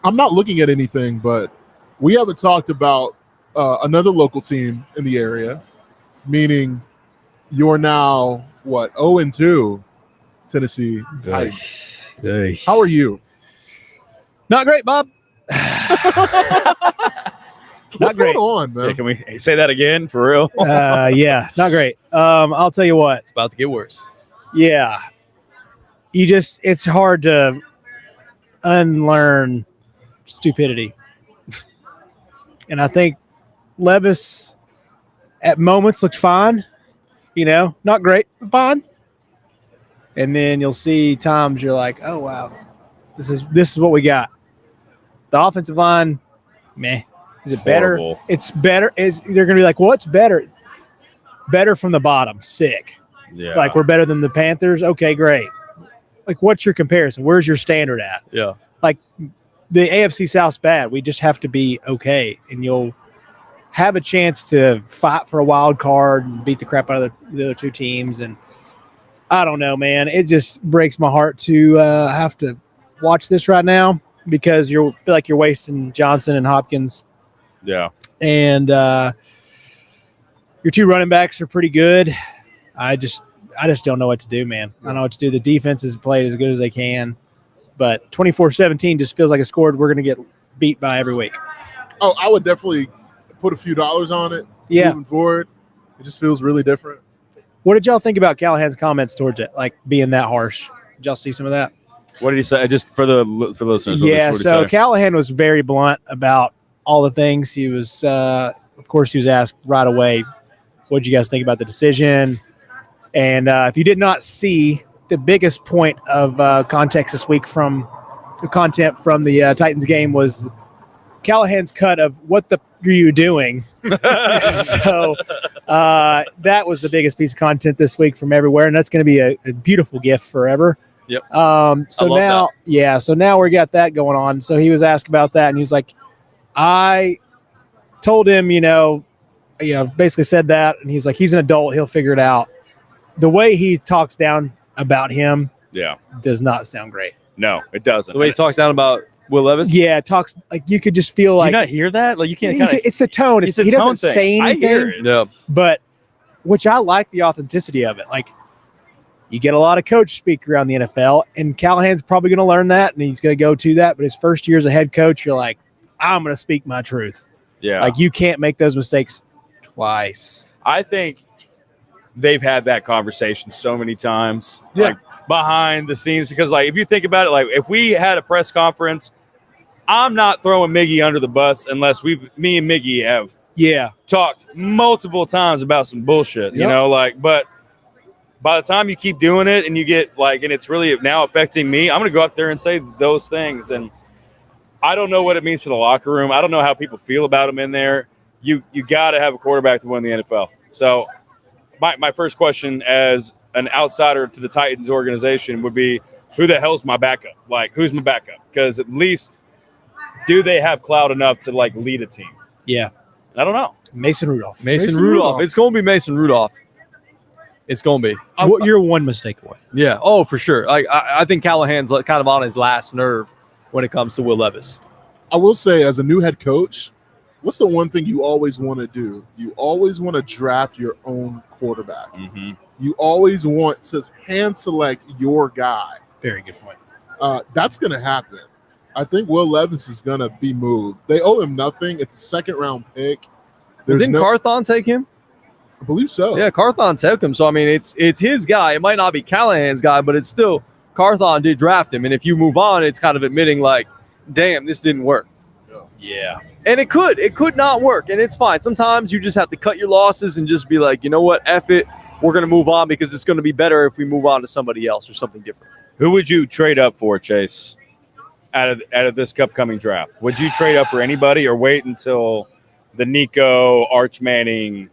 I'm not looking at anything, but we haven't talked about another local team in the area, meaning you're now what 0-2 Tennessee Titans. How are you? Not great, Bob. What's going on, man? Yeah, can we say that again for real? Yeah, not great. I'll tell you what. It's about to get worse. Yeah. It's hard to unlearn stupidity. And I think Levis at moments looked fine, not great, but fine. And then you'll see times you're like, oh wow, this is what we got. The offensive line, meh. Is it Horrible. better? It's better. They're gonna be like, well, it's better. Better from the bottom. Sick. Yeah. Like we're better than the Panthers. Okay, great. Like, what's your comparison? Where's your standard at? Yeah. Like the AFC South's bad. We just have to be okay, and you'll have a chance to fight for a wild card and beat the crap out of the other two teams. And I don't know, man. It just breaks my heart to have to watch this right now because you feel like you're wasting Johnson and Hopkins. Yeah. And your two running backs are pretty good. I just don't know what to do, man. I don't know what to do. The defense has played as good as they can. But 24-17 just feels like a score we're going to get beat by every week. Oh, I would definitely put a few dollars on it. Yeah. Moving forward, it just feels really different. What did y'all think about Callahan's comments towards it, like being that harsh? Did y'all see some of that? What did he say? Just for the listeners. Yeah, what did so he say? Callahan was very blunt about all the things. He was, of course, he was asked right away, what did you guys think about the decision? And if you did not see the biggest point of context this week from the content from the Titans game was Callahan's cut of what the are you doing? So that was the biggest piece of content this week from everywhere, and that's going to be a beautiful gift forever. Yep. So now, so now we got that going on. So he was asked about that, and he was like, I told him, basically said that, and he's like, he's an adult, he'll figure it out. The way he talks down about him does not sound great. No, it doesn't. The way he talks down about Will Levis? Yeah, it talks like you could just feel like. Do you not hear that? Like you can't. It's the tone. It's the he tone doesn't thing. say anything. I hear it. Yeah. But which I like the authenticity of it. Like you get a lot of coach speak around the NFL, and Callahan's probably going to learn that, and he's going to go to that. But his first year as a head coach, you're like, I'm going to speak my truth. Yeah. Like you can't make those mistakes twice. I think they've had that conversation so many times. Yeah. Like behind the scenes, because like if you think about it, like if we had a press conference, I'm not throwing Miggy under the bus unless me and Miggy have talked multiple times about some bullshit, but by the time you keep doing it and you get like, and it's really now affecting me, I'm going to go out there and say those things. And I don't know what it means for the locker room. I don't know how people feel about him in there. You got to have a quarterback to win the NFL. So my first question as an outsider to the Titans organization would be, who the hell's my backup? Like, who's my backup? Because at least do they have clout enough to like lead a team? Yeah. I don't know. Mason Rudolph. Mason Rudolph. It's going to be Mason Rudolph. It's going to be. You're one mistake away. Yeah. Oh, for sure. I think Callahan's kind of on his last nerve when it comes to Will Levis. I will say, as a new head coach, what's the one thing you always want to do? You always want to draft your own quarterback. Mm-hmm. You always want to hand select your guy. Very good point. That's going to happen. I think Will Levis is going to be moved. They owe him nothing. It's a second-round pick. Didn't Carthon take him? I believe so. Yeah, Carthon took him. So, I mean, it's his guy. It might not be Callahan's guy, but it's still Carthon did draft him. And if you move on, it's kind of admitting like, damn, this didn't work. Yeah. And it could not work, and it's fine. Sometimes you just have to cut your losses and just be like, you know what, F it. We're going to move on because it's going to be better if we move on to somebody else or something different. Who would you trade up for, Chase, out of this upcoming draft? Would you trade up for anybody or wait until the Nico, Arch Manning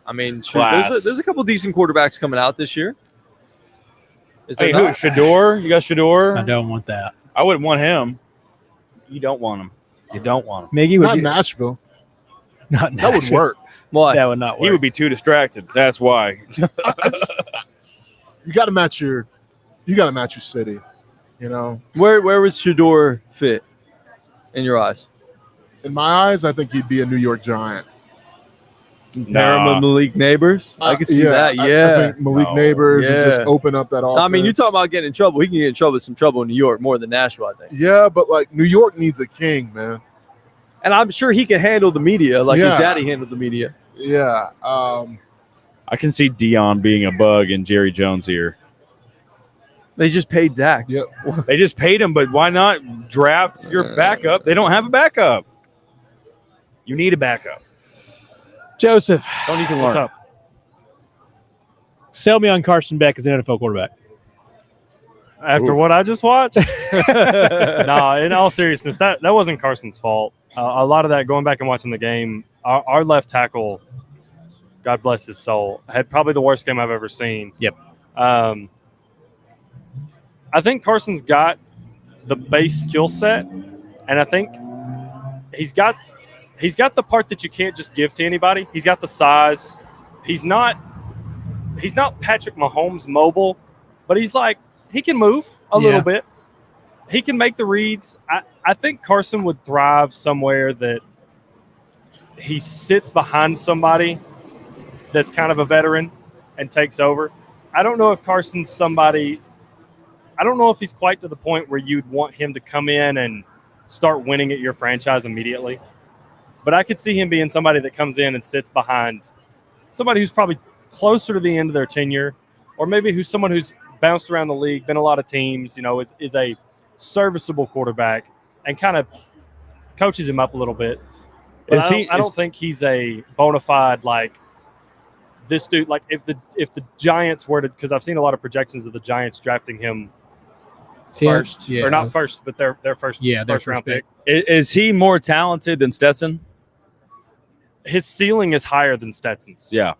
I mean, class? There's a couple decent quarterbacks coming out this year. Hey, who? Shador? You got Shador? I don't want that. I wouldn't want him. You don't want him. You don't want him. Miggy, not Nashville. Not that would work. Why? That would not work. He would be too distracted. That's why. You got to match your city. You know, where was Shador fit in your eyes? In my eyes, I think he'd be a New York Giant. Pair him with Malik Neighbors. I can see that. Yeah. I think Malik Neighbors and just open up that offense. I mean, you talking about getting in trouble. He can get in trouble with some trouble in New York more than Nashville, I think. Yeah, but like New York needs a king, man. And I'm sure he can handle the media like his daddy handled the media. Yeah. I can see Dion being a bug in Jerry Jones' ear. They just paid Dak. Yep. They just paid him, but why not draft your backup? They don't have a backup. You need a backup. Joseph, Don't you can What's learn. up? sell me on Carson Beck as an NFL quarterback. After what I just watched? No, in all seriousness, that wasn't Carson's fault. A lot of that, going back and watching the game, our left tackle, God bless his soul, had probably the worst game I've ever seen. Yep. I think Carson's got the base skill set, and I think he's got the part that you can't just give to anybody. He's got the size. He's not Patrick Mahomes mobile, but he can move a little bit. He can make the reads. I think Carson would thrive somewhere that he sits behind somebody that's kind of a veteran and takes over. I don't know if Carson's somebody – I don't know if he's quite to the point where you'd want him to come in and start winning at your franchise immediately. But I could see him being somebody that comes in and sits behind somebody who's probably closer to the end of their tenure, or maybe who's someone who's bounced around the league, been a lot of teams, is a serviceable quarterback and kind of coaches him up a little bit. But I don't think he's a bona fide, like, this dude. Like, if the Giants were to, because I've seen a lot of projections of the Giants drafting him first, or not first, but their first round pick. Is he more talented than Stetson? His ceiling is higher than Stetson's. Yeah.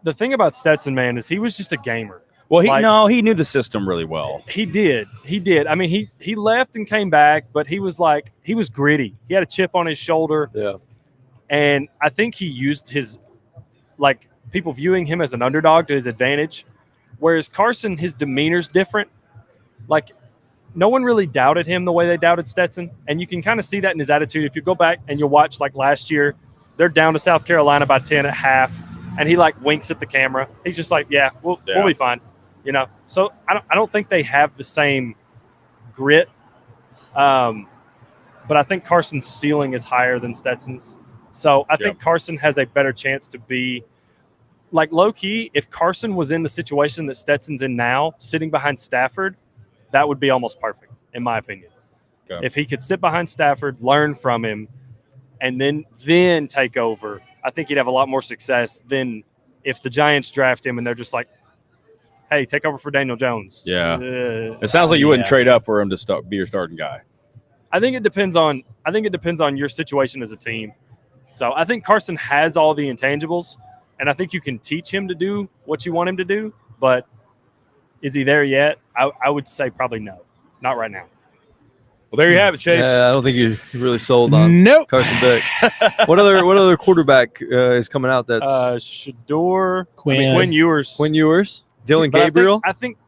The thing about Stetson, man, is he was just a gamer. Well, he knew the system really well. He did. I mean, he left and came back, but he was gritty. He had a chip on his shoulder. Yeah. And I think he used his, like, people viewing him as an underdog to his advantage. Whereas Carson, his demeanor's different. Like, no one really doubted him the way they doubted Stetson. And you can kind of see that in his attitude. If you go back and you'll watch, like, last year, they're down to South Carolina by 10 at half, and he, like, winks at the camera. He's just like, we'll be fine. So I don't think they have the same grit. But I think Carson's ceiling is higher than Stetson's. So I think Carson has a better chance to be, like, low-key, if Carson was in the situation that Stetson's in now, sitting behind Stafford, that would be almost perfect, in my opinion. Okay. If he could sit behind Stafford, learn from him, and then take over, I think he'd have a lot more success than if the Giants draft him and they're just like, hey, take over for Daniel Jones. Yeah. It sounds like you wouldn't trade up for him to be your starting guy. I think it depends on your situation as a team. So I think Carson has all the intangibles, and I think you can teach him to do what you want him to do, but is he there yet? I would say probably no. Not right now. Well, there you have it, Chase. I don't think you're really sold on Carson Beck. What other quarterback is coming out that's Shador, Quinn Ewers. Quinn Ewers? Dylan Gabriel? I think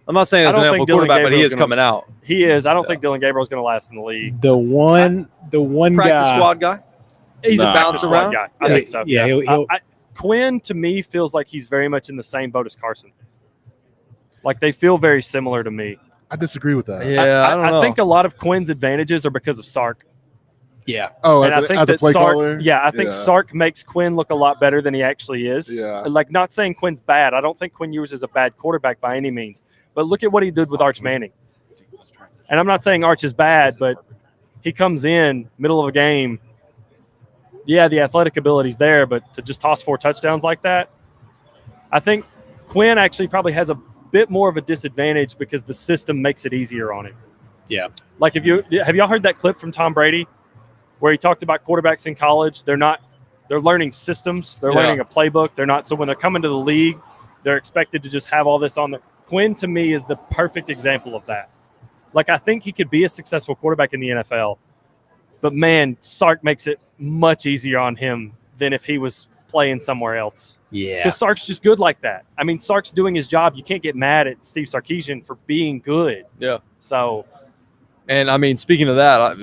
I'm not saying as an NFL quarterback, but he is coming out. He is. I don't think Dylan Gabriel's going to last in the league. The one practice squad guy? He's a bounce around guy. I think so. Yeah. Quinn, to me, feels like he's very much in the same boat as Carson. Like, they feel very similar to me. I disagree with that. Yeah, I don't know. I think a lot of Quinn's advantages are because of Sark. Yeah. Oh, and I think as a play caller? Yeah, I think Sark makes Quinn look a lot better than he actually is. Yeah. Like, not saying Quinn's bad. I don't think Quinn Ewers is a bad quarterback by any means. But look at what he did with Arch Manning. And I'm not saying Arch is bad, but he comes in middle of a game. Yeah, the athletic ability's there, but to just toss 4 touchdowns like that, I think Quinn actually probably has a bit more of a disadvantage because the system makes it easier on him. Yeah. Like, have y'all heard that clip from Tom Brady where he talked about quarterbacks in college? They're learning systems. They're learning a playbook. So when they're coming to the league, they're expected to just have all this on there. Quinn, to me, is the perfect example of that. Like, I think he could be a successful quarterback in the NFL, but man, Sark makes it much easier on him than if he was playing somewhere else. Yeah. Because Sark's just good like that. I mean, Sark's doing his job. You can't get mad at Steve Sarkisian for being good. Yeah. So. And, I mean, speaking of that,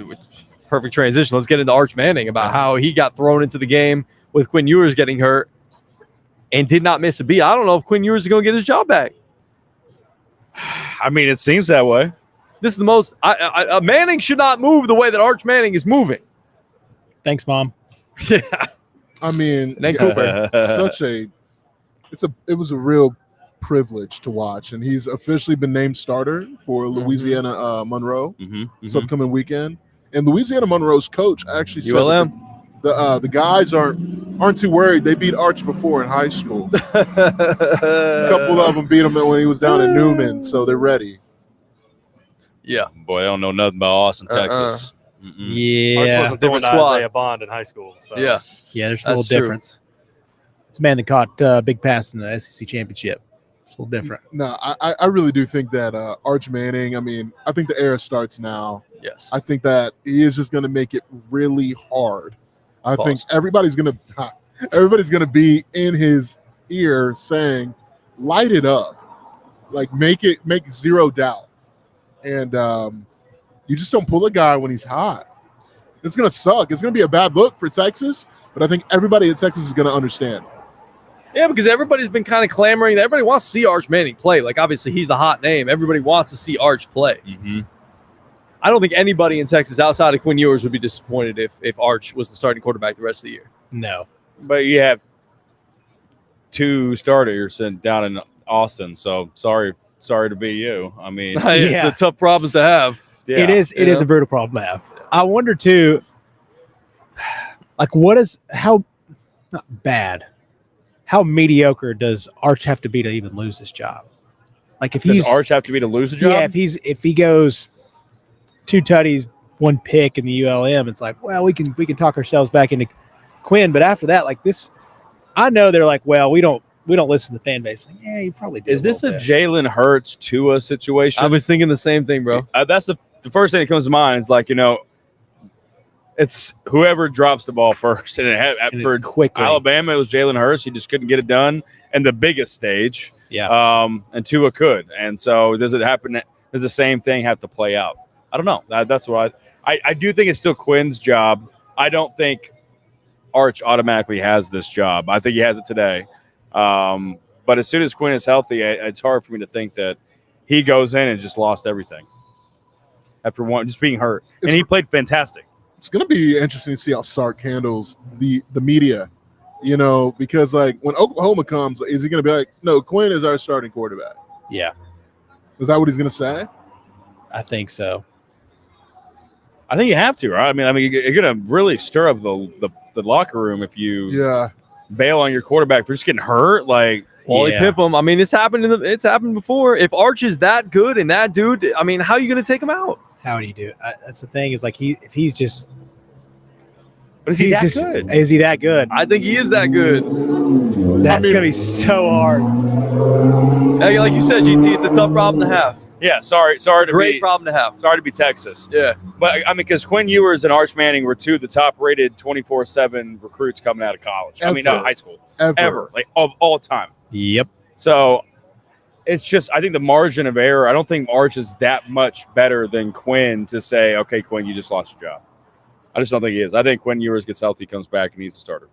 perfect transition. Let's get into Arch Manning about how he got thrown into the game with Quinn Ewers getting hurt and did not miss a beat. I don't know if Quinn Ewers is going to get his job back. I mean, it seems that way. This is the most Manning should not move the way that Arch Manning is moving. Thanks, Mom. Yeah. I mean, And then Cooper. It was a real privilege to watch, and he's officially been named starter for Louisiana Monroe this upcoming weekend. And Louisiana Monroe's coach actually said the guys aren't too worried. They beat Arch before in high school. A couple of them beat him when he was down in Newman, so they're ready. Yeah, boy, I don't know nothing about Austin, Texas. Yeah, Arch wasn't throwing different squad. Isaiah Bond in high school. So. Yeah, there's a little difference. It's a man that caught big pass in the SEC championship. It's a little different. No, I really do think that Arch Manning, I mean, I think the era starts now. Yes. I think that he is just going to make it really hard. I think everybody's going to be in his ear saying, light it up. Like, make zero doubt. And you just don't pull a guy when he's hot. It's going to suck. It's going to be a bad look for Texas, but I think everybody in Texas is going to understand. Yeah, because everybody's been kind of clamoring. Everybody wants to see Arch Manning play. Like, obviously, he's the hot name. Everybody wants to see Arch play. I don't think anybody in Texas outside of Quinn Ewers would be disappointed if Arch was the starting quarterback the rest of the year. No. But you have 2 starters down in Austin, so sorry to be you. I mean, it's a tough problem to have. Yeah, it is a brutal problem to have. I wonder too, like, how mediocre does Arch have to be to even lose this job? Like, does Arch have to be to lose a job? Yeah, if he goes 2 tutties, 1 pick in the ULM, it's like, well, we can talk ourselves back into Quinn. But after that, like this, I know they're like, well, we don't listen to the fan base. Like, yeah, you probably do. Is this a Jalen Hurts Tua situation? I was thinking the same thing, bro. That's the first thing that comes to mind. Is like, it's whoever drops the ball first. And for quickly. Alabama, it was Jalen Hurts. He just couldn't get it done in the biggest stage. Yeah. And Tua could. And so does it happen? Does the same thing have to play out? I don't know. That's what I do think it's still Quinn's job. I don't think Arch automatically has this job. I think he has it today. But as soon as Quinn is healthy, it's hard for me to think that he goes in and just lost everything after just being hurt. And he played fantastic. It's going to be interesting to see how Sark handles the media, because like when Oklahoma comes, is he going to be like, no, Quinn is our starting quarterback? Yeah. Is that what he's going to say? I think so. I think you have to, right? I mean, you're going to really stir up the locker room if you bail on your quarterback for just getting hurt. Like, Wally Pippum. I mean, it's happened before. If Arch is that good and that dude, I mean, how are you going to take him out? How would he do it? That's the thing. Is like if he's just. But is he that good? Is he that good? I think he is that good. That's gonna be so hard. Hey, like you said, GT, it's a tough problem to have. Yeah, sorry to great problem to have. Sorry to be Texas. Yeah, but I mean, because Quinn Ewers and Arch Manning were 2 of the top-rated 24/7 recruits coming out of college. Ever. I mean, high school, ever, like of all time. Yep. So it's just, I think the margin of error. I don't think Arch is that much better than Quinn to say, okay, Quinn, you just lost your job. I just don't think he is. I think Quinn Ewers gets healthy, comes back, and he's a starter.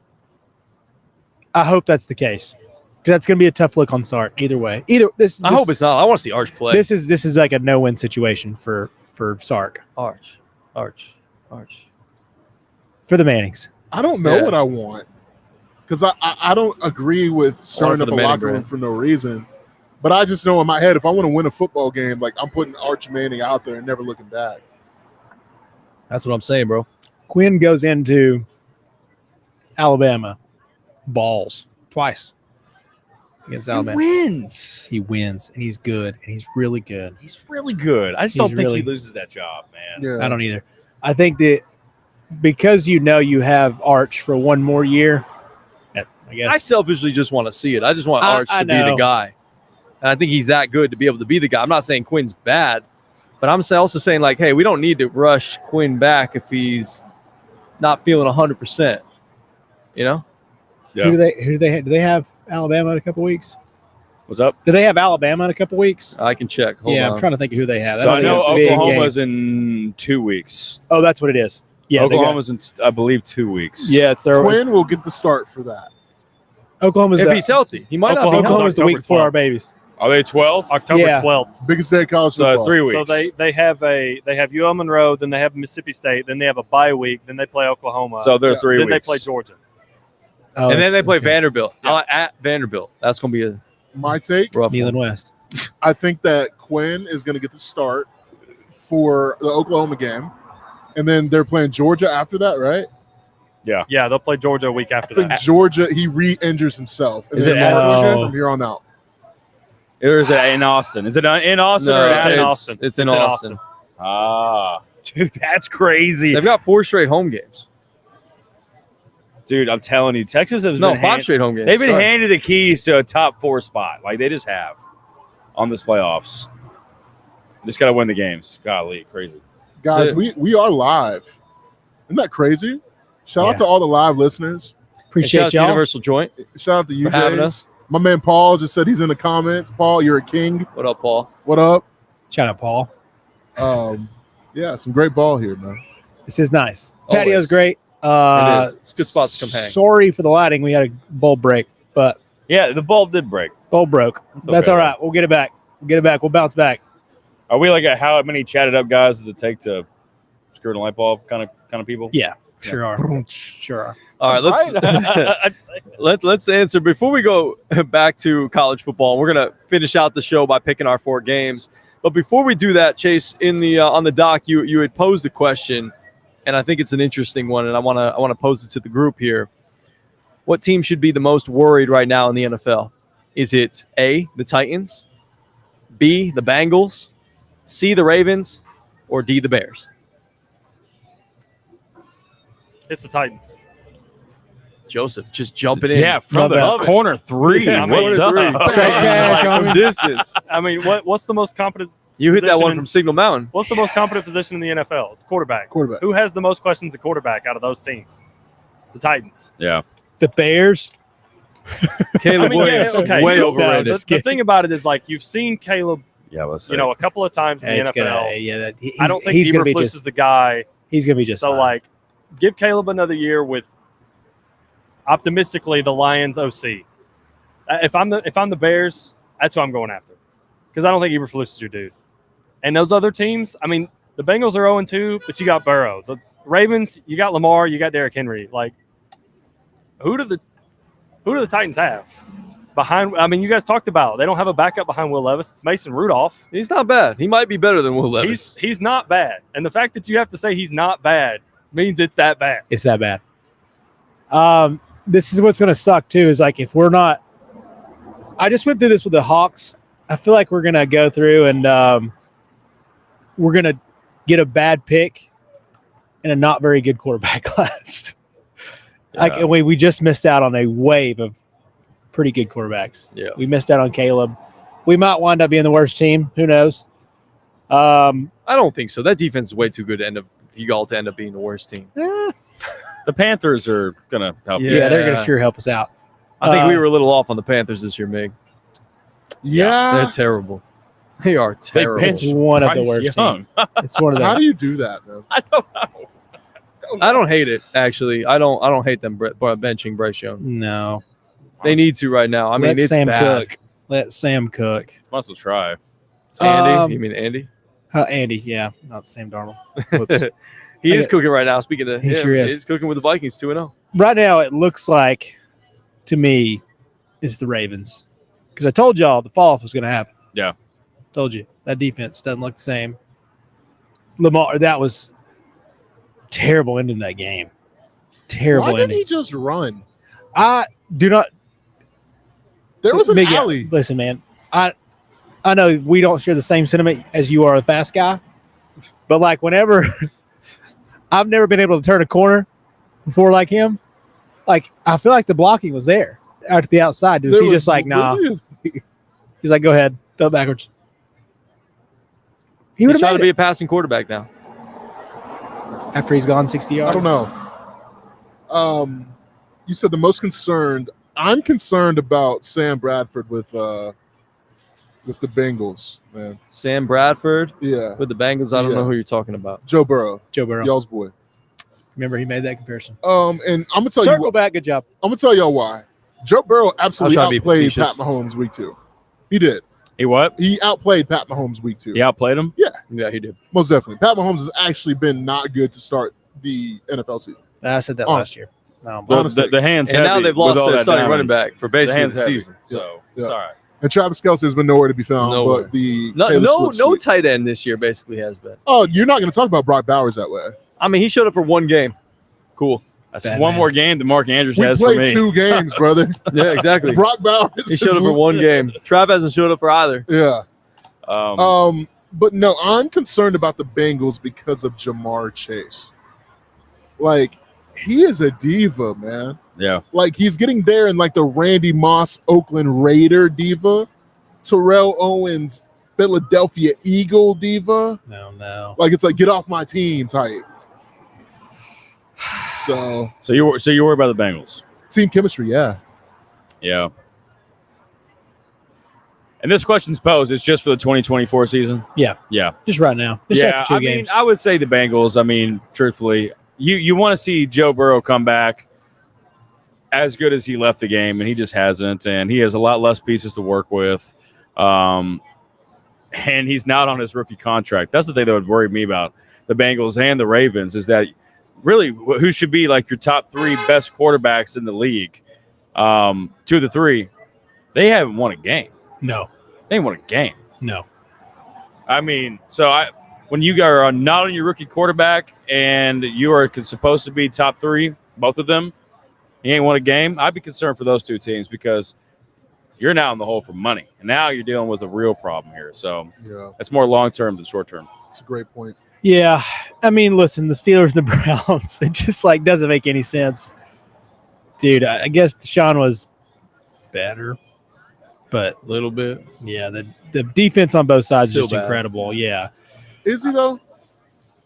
I hope that's the case. Because that's going to be a tough look on Sark. Either way. I hope it's not. I want to see Arch play. This is like a no-win situation for Sark. Arch. For the Mannings. I don't know what I want. Because I don't agree with starting up a locker room for no reason. But I just know in my head, if I want to win a football game, like I'm putting Arch Manning out there and never looking back. That's what I'm saying, bro. Quinn goes into Alabama, balls twice against Alabama. He wins, and he's good, and he's really good. He's really good. I just don't think he loses that job, man. Yeah. I don't either. I think that because you have Arch for one more year, I guess. I selfishly just want to see it. I just want Arch to be the guy. And I think he's that good to be able to be the guy. I'm not saying Quinn's bad, but I'm also saying, like, hey, we don't need to rush Quinn back if he's not feeling 100%. Yeah. Who do they have Alabama in a couple weeks? What's up? Do they have Alabama in a couple weeks? I can check. Hold on. I'm trying to think of who they have. So I know Oklahoma's in 2 weeks. Oh, that's what it is. Yeah, Oklahoma's in, I believe, 2 weeks. Yeah, it's their Quinn will get the start for that. Oklahoma's If he's healthy, he might not be healthy. Oklahoma's the week before our babies. Are they 12? October Yeah. 12th. Biggest day of college So football. 3 weeks. So they have UL Monroe, then they have Mississippi State, then they have a bye week, then they play Oklahoma. So they're Yeah. 3 then weeks. they play Georgia. Oh, And then they play okay. Vanderbilt at Vanderbilt. That's going to be a My take, rough Neyland one. West. I think that Quinn is going to get the start for the Oklahoma game. And then they're playing Georgia after that, right? Yeah, they'll play Georgia a week after I think that. Georgia, he re-injures himself. And Is then it at March Georgia? from here on out. Or is it in Austin? Is it in Austin No, or it's at in it's- Austin. It's in It's in Austin. Ah, dude, that's crazy. They've got 4 straight home games. Dude, I'm telling you, Texas has No, been 5 straight home games. They've been Sorry. handed the keys to a top 4 spot. Like they just have on this playoffs. Just got to win the games. Golly, crazy. Guys, it. we are live. Isn't that crazy? Shout Yeah. out to all the live listeners. And shout Appreciate out to y'all. Universal Joint Shout out to you, for having us. My man Paul just said he's in the comments. Paul, you're a king. What up, Paul? What up? Shout out, Paul. Yeah, some great ball here, man. This is nice. Always. Patio's great. It is. It's a good spot to come hang. Sorry for the lighting. We had a bulb break, but Yeah, the bulb did break. bulb broke. That's okay, all right. We'll get it back. We'll bounce back. Are we like how many chatted up guys does it take to screw in a light bulb kind of people? Yeah, sure are. Sure are. All right, I'm just saying. let's answer before we go back to college football. We're gonna finish out the show by picking our 4 games. But before we do that, Chase, in the on the doc, you had posed a question, and I think it's an interesting one, and I wanna pose it to the group here. What team should be the most worried right now in the NFL? Is it A, the Titans, B, the Bengals, C, the Ravens, or D, the Bears? It's the Titans. Joseph, just jumping in. Yeah, from Love the it. corner 3. Yeah, What's corner up? three. Straight cash, From homie. distance. I mean, what's the most competent? You hit that one Position- from Signal Mountain. What's the most competent position in the NFL? It's quarterback. Quarterback. Who has the most questions at quarterback out of those teams? The Titans. Yeah. The Bears. Caleb Williams, way so- overrated. no, The thing about it is, like, you've seen Caleb, Yeah, let's say. a couple of times in the It's NFL. he's, I don't think he's gonna be Eberflus just. is the guy. He's gonna be just. So, fine. like, give Caleb another year with, optimistically, the Lions OC. If I'm the Bears, that's who I'm going after, because I don't think Eberflus is your dude. And those other teams, I mean, the Bengals are 0-2, but you got Burrow. The Ravens, you got Lamar, you got Derrick Henry. Like, who do the Titans have behind? I mean, you guys talked about they don't have a backup behind Will Levis. It's Mason Rudolph. He's not bad. He might be better than Will Levis. He's not bad, and the fact that you have to say he's not bad means it's that bad. it's that bad. This is what's gonna suck too. Is like if we're not. I just went through this with the Hawks. I feel like we're gonna go through and we're gonna get a bad pick and a not very good quarterback class. Like Yeah. we just missed out on a wave of pretty good quarterbacks. Yeah. We missed out on Caleb. We might wind up being the worst team. Who knows? I don't think so. That defense is way too good to end up. You all to end up being the worst team. The Panthers are going to help you. Yeah, they're Yeah. gonna sure help us out. I think we were a little off on the Panthers this year, Mig. Yeah. They're terrible. They are terrible. It's one of the Bryce worst Young. teams. It's one of How the. do you do that, man? I don't know. I don't hate it actually. I don't hate them benching Bryce Young. No, They need to right now. I mean, let it's Sam bad. cook. Let Sam cook. Might as well try. Andy, you mean Andy? Andy, yeah, not Sam Darnold. Whoops. He I is get- cooking right now. Speaking of He him, sure is. he's cooking with the Vikings 2-0. Right now, it looks like to me it's the Ravens because I told y'all the fall off was going to happen. Yeah. Told you that defense doesn't look the same. Lamar, that was terrible ending that game. Terrible Why didn't ending. he just run? I do not. There was an Miguel, alley. Listen, man. I know we don't share the same sentiment as you are a fast guy, but like whenever I've never been able to turn a corner before like him. Like I feel like the blocking was there out to the outside. Was There he was just like nah? literally- He's like, go ahead, go backwards. He would He's have trying made to be it a passing quarterback now. after he's gone 60 I yards. don't know. You said the most concerned. I'm concerned about Sam Bradford with the Bengals, man. Sam Bradford Yeah, with the Bengals. I don't Yeah. know who you're talking about. Joe Burrow, Joe Burrow. y'all's boy. Remember, he made that comparison. And I'm gonna tell Circle you, back. Good job. I'm gonna tell y'all why. Joe Burrow absolutely trying to be outplayed facetious. Pat Mahomes week 2. He did. He what? He outplayed Pat Mahomes week 2. He outplayed him? Yeah, he did. Most definitely. Pat Mahomes has actually been not good to start the NFL season. I said that last year. The hands And now heavy they've with lost all their that starting running diamonds. back for The basically hands the heavy. season. So Yeah. it's all right. And Travis Kelce has been nowhere to be found. Nowhere. But the No, Taylor Swift sweep. tight end this year basically has been. Oh, you're not going to talk about Brock Bowers that way. I mean, he showed up for one game. Cool. That's Bad one man. more game that Mark Andrews We has for played me. 2 games, brother. Yeah, exactly. Brock Bowers. He showed up for one game. Trav hasn't showed up for either. Yeah. Um, But no, I'm concerned about the Bengals because of Jamar Chase. Like, he is a diva, man. yeah. Like, he's getting there in like the Randy Moss Oakland Raider diva, Terrell Owens Philadelphia Eagle diva. No. Like, it's like, get off my team type. So you worry about the Bengals? team chemistry, yeah. Yeah. And this question's posed. It's just for the 2024 season. Yeah. Yeah. Just right now. Just Yeah. after 2 I games. mean, I would say the Bengals. I mean, truthfully, you want to see Joe Burrow come back as good as he left the game, and he just hasn't. And he has a lot less pieces to work with. And he's not on his rookie contract. That's the thing that would worry me about the Bengals and the Ravens is that really who should be like your top 3 best quarterbacks in the league. 2 of the 3, they haven't won a game. No. They ain't won a game. No. I mean, when you are not on your rookie quarterback and you are supposed to be top 3, both of them, you ain't won a game, I'd be concerned for those 2 teams because you're now in the hole for money. And now you're dealing with a real problem here. So Yeah, it's more long-term than short-term. it's a great point. Yeah. I mean, listen, the Steelers and the Browns, it just like doesn't make any sense. Dude, I guess Deshaun was better. But A little bit. yeah, the defense on both sides Still is just bad. incredible. Yeah. Is he though?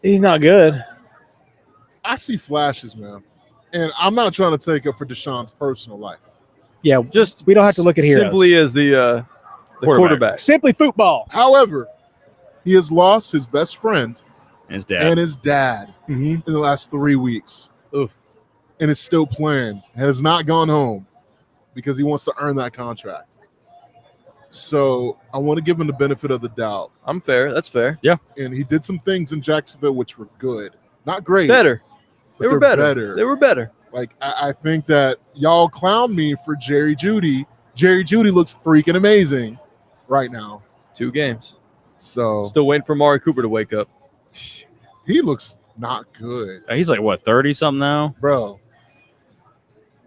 He's not good. I see flashes, man. And I'm not trying to take up for Deshaun's personal life. Yeah. Just We don't have to look at heroes. simply as the quarterback. Simply football. However, he has lost his best friend And his dad. and his dad Mm-hmm. in the last 3 weeks. Oof. And is still playing. Has not gone home because he wants to earn that contract. So I want to give him the benefit of the doubt. I'm fair. That's fair. And he did some things in Jacksonville which were good. Not great. Better. but They were they're better. They were better. Like, I think that y'all clown me for Jerry Jeudy. Jerry Jeudy looks freaking amazing right now. 2 games. So Still waiting for Amari Cooper to wake up. he looks not good, He's like, what, 30-something now? bro.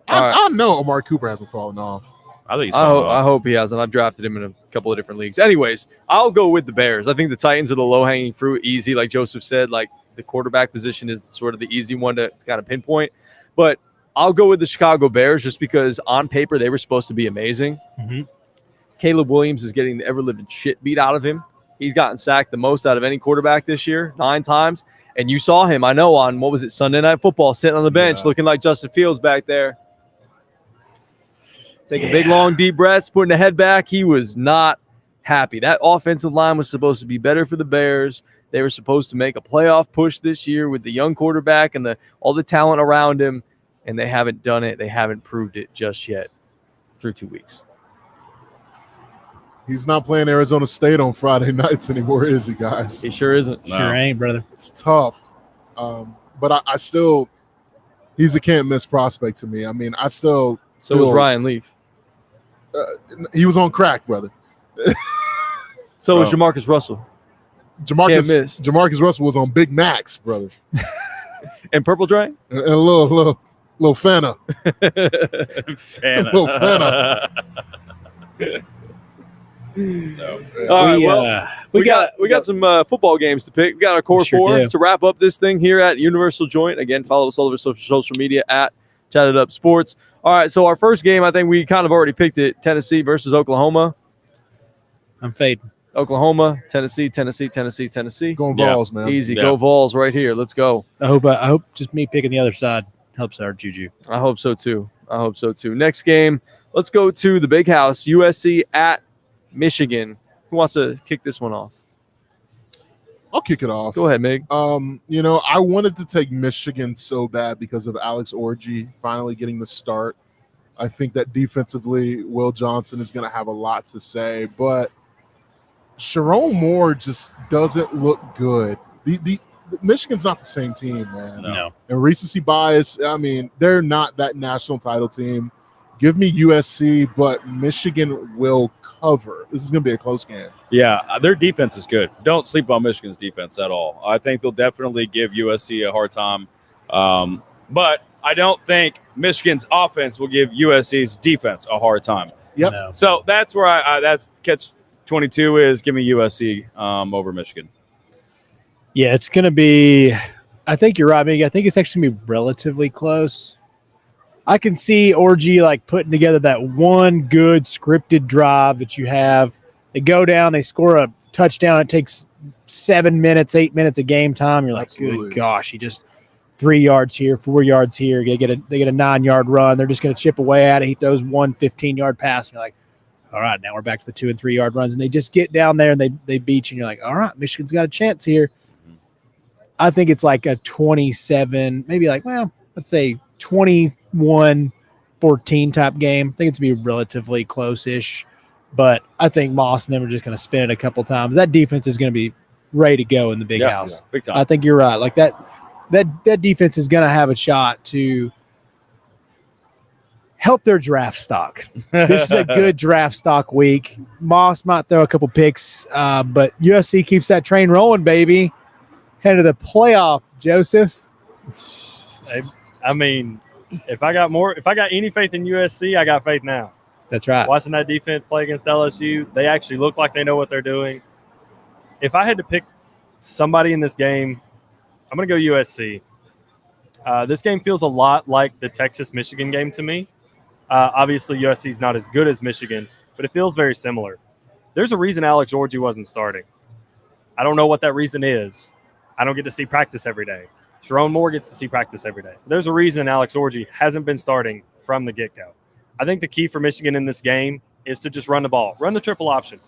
All right. I know Amari Cooper hasn't fallen off. I think he's I hope he hasn't. I've drafted him in a couple of different leagues. Anyways, I'll go with the Bears. I think the Titans are the low-hanging fruit, easy. Like Joseph said, like the quarterback position is sort of the easy one to kind of pinpoint. But I'll go with the Chicago Bears just because on paper they were supposed to be amazing. Mm-hmm. Caleb Williams is getting the ever-living shit beat out of him. He's gotten sacked the most out of any quarterback this year, 9 times. And you saw him, I know, on, what was it, Sunday Night Football, sitting on the bench looking like Justin Fields back there. Taking big, long, deep breaths, putting the head back. He was not happy. That offensive line was supposed to be better for the Bears. They were supposed to make a playoff push this year with the young quarterback and all the talent around him, and they haven't done it. They haven't proved it just yet through 2 weeks. He's not playing Arizona State on Friday nights anymore, is he, guys? He sure isn't. No. Sure ain't, brother. It's tough. But I still – he's a can't-miss prospect to me. I mean, I still – So was Ryan Leaf. he was on crack, brother. So was Jamarcus Russell. Jamarcus miss. Jamarcus Russell was on Big Macs, brother. And Purple Drain? And a little Fanta. Fana. Little Fana. So, All right, well, we got some football games to pick. We got our core We sure 4 do. to wrap up this thing here at Universal Joint. Again, follow us all over social media at Chatted Up Sports. All right, so our first game, I think we kind of already picked it. Tennessee versus Oklahoma. I'm fading. Oklahoma, Tennessee. Going Yeah. Vols, man. Easy, Yeah. go Vols right here. Let's go. I hope just me picking the other side helps our juju. I hope so too. Next game, let's go to the Big House, USC at Michigan. Who wants to kick this one off? I'll kick it off. Go ahead, Mig. I wanted to take Michigan so bad because of Alex Orji finally getting the start. I think that defensively, Will Johnson is going to have a lot to say, but Sharon Moore just doesn't look good. The Michigan's not the same team, man. No. And recency bias, I mean, they're not that national title team. Give me USC, but Michigan will cover. This is going to be a close game. Yeah, their defense is good. Don't sleep on Michigan's defense at all. I think they'll definitely give USC a hard time. But I don't think Michigan's offense will give USC's defense a hard time. Yep. No. So that's where that's catch 22 is. Give me USC over Michigan. Yeah, it's going to be – I think you're right, Miggy. I think it's actually going to be relatively close. I can see Orgy putting together that one good scripted drive that you have. They go down, they score a touchdown. It takes 7 minutes, 8 minutes of game time. You're like, Absolutely. Good gosh, he just 3 yards here, 4 yards here. They get a 9-yard run. They're just going to chip away at it. He throws one 15-yard pass. And you're like, all right, now we're back to the 2 and 3 yard runs. And they just get down there and they beat you. And you're like, all right, Michigan's got a chance here. I think it's like a 27, maybe let's say 21-14 type game. I think it's going to be relatively close-ish. But I think Moss and them are just going to spin it a couple times. That defense is going to be ready to go in the big house. Yeah, big time. I think you're right. That defense is going to have a shot to help their draft stock. This is a good draft stock week. Moss might throw a couple picks, but USC keeps that train rolling, baby. Head to the playoff, Joseph. I mean, if I got any faith in USC, I got faith now. That's right. Watching that defense play against LSU, they actually look like they know what they're doing. If I had to pick somebody in this game, I'm going to go USC. This game feels a lot like the Texas-Michigan game to me. Obviously, USC is not as good as Michigan, but it feels very similar. There's a reason Alex Orji wasn't starting. I don't know what that reason is. I don't get to see practice every day. Sharon Moore gets to see practice every day. There's a reason Alex Orji hasn't been starting from the get-go. I think the key for Michigan in this game is to just run the ball. Run the triple option.